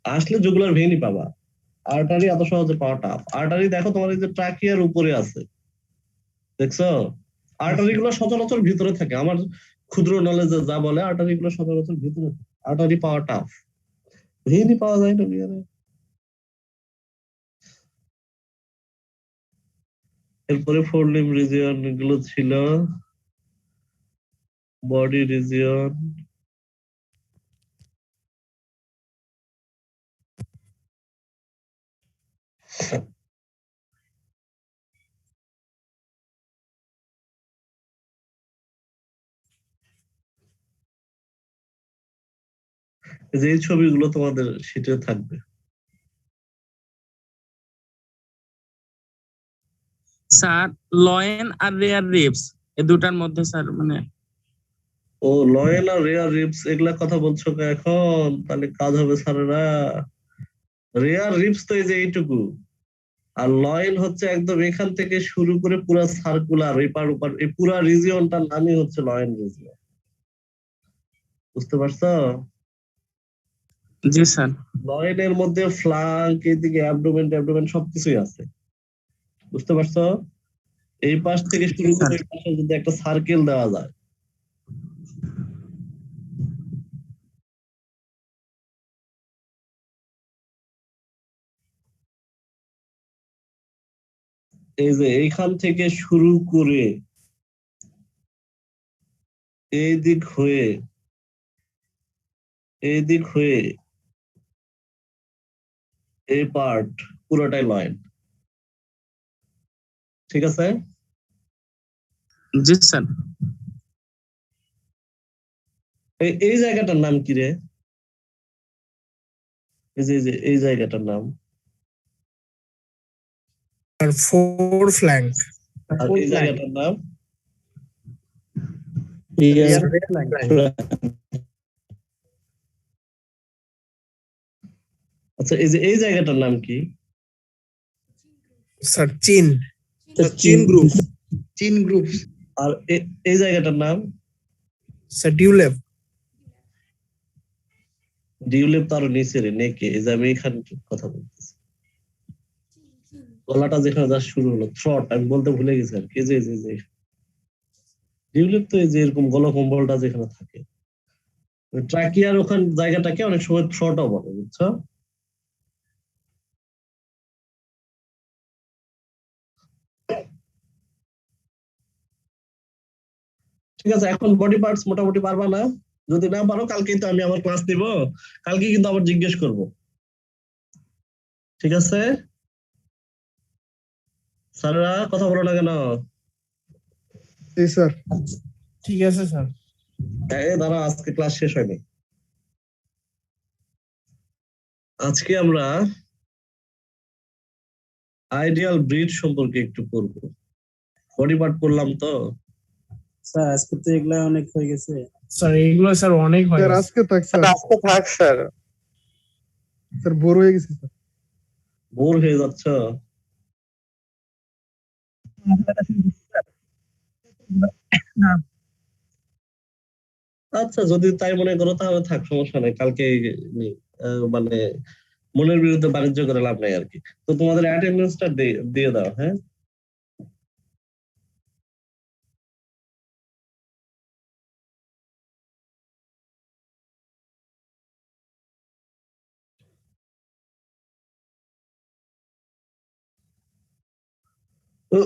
আসলে জুগুলার ভেইনই পাবা, আর্টারি এত সহজে পাওয়া টাফ। আর্টারি দেখো তোমার এই যে ট্রাকিয়ার উপরে আছে, দেখছো? আর্টারি গুলো সচরাচর ভিতরে থাকে, আমার ক্ষুদ্র নলেজে যা বলে আর্টারি গুলো সচরাচর ভিতরে থাকে। আর্টারি পাওয়া টাফ, ভেইনই পাওয়া যায় না বিয়ারে। এরপরে ফোর লিম্ব রিজিয়ন গুলো ছিল, বডি রিজিয়ন, যে এই ছবিগুলো তোমাদের শীটে থাকবে। স্যার লয়েন আর রেয়ার রিবস এই দুটার মধ্যে স্যার মানে ও লয়েল আর রেয়ার রিবস এগুলা কথা বলছো কে এখন? তাহলে কাজ হবে স্যারেরা। রেয়ার রিবস তো এই যে এইটুকু, আর লয়েল হচ্ছে একদম এখান থেকে শুরু করে পুরো সার্কুলার এপার ওপার, এই পুরো রিজিয়নটার নামই হচ্ছে লয়েল রিজিয়ন। বুঝতে পারছো? জি স্যার। লয়েলের মধ্যে ফ্লাঙ্ক, এইদিকে অ্যাবডোমেন ট্যাবডোমেন সবকিছুই আছে। বুঝতে পারছো? এই পাশ থেকে শুরু করে এই পাশে যদি একটা সার্কেল দেওয়া যায়, এই যে এইখান থেকে শুরু করে এই দিক হয়ে এই দিক হয়ে এই পার্ট পুরোটাই লয়েন। ঠিক আছে? জি স্যার। এই জায়গাটার নাম কি রে? এই জায়গাটার নাম? আর ফোর ফ্ল্যাঙ্ক। আর এই জায়গাটার নাম? আচ্ছা, এই জায়গাটার নাম কি? স্যার চিন। চিন গ্রুপ। চিন গ্রুপ। আর এই জায়গাটার নাম? স্যার ডিউলেভ। ডিউলেভ তো আরো নিচে রে, নেকে। এই যে আমি এখানে কথা বলতেছি, গলাটা যেখানে যা শুরু হলো থ্রট, আমি বলতে ভুলে গেছি আর কি। যে ডিউলেভ তো এই যে এরকম গলকম্বলটা যেখানে থাকে, ট্রাকিয়ার ওখান জায়গাটাকে অনেক সময় থ্রটও বলে, বুঝছো? ঠিক আছে, এখন বডি পার্টস মোটামুটি পারবা না? যদি না পারো কালকে তো আমি আমার ক্লাস নিব, কালকে কিন্তু আবার জিজ্ঞেস করব। ঠিক আছে স্যাররা, কথা বলো না কেন? জি স্যার। ঠিক আছে স্যার। দাঁড়া, আজকে ক্লাস শেষ হয়নি। আজকে আমরা আইডিয়াল ব্রিড সম্পর্কে একটু পড়বো। বডি পার্ট করলাম তো স্যার, আজকে তো এগুলা অনেক হয়ে গেছে। স্যার এগুলো স্যার অনেক হয়। স্যার আজকে থাক স্যার। আজকে থাক স্যার। স্যার বোর হয়ে গেছি স্যার। বোর হয়ে যাচ্ছ? আচ্ছা, যদি তাই মনে করো তাহলে থাক, সমস্যা নেই। কালকে মানে মনের বিরুদ্ধে বাণিজ্য করে লাভ নাই আর কি। তো তোমাদের অ্যাটেন্ডেন্সটা দিয়ে দাও, হ্যাঁ? তো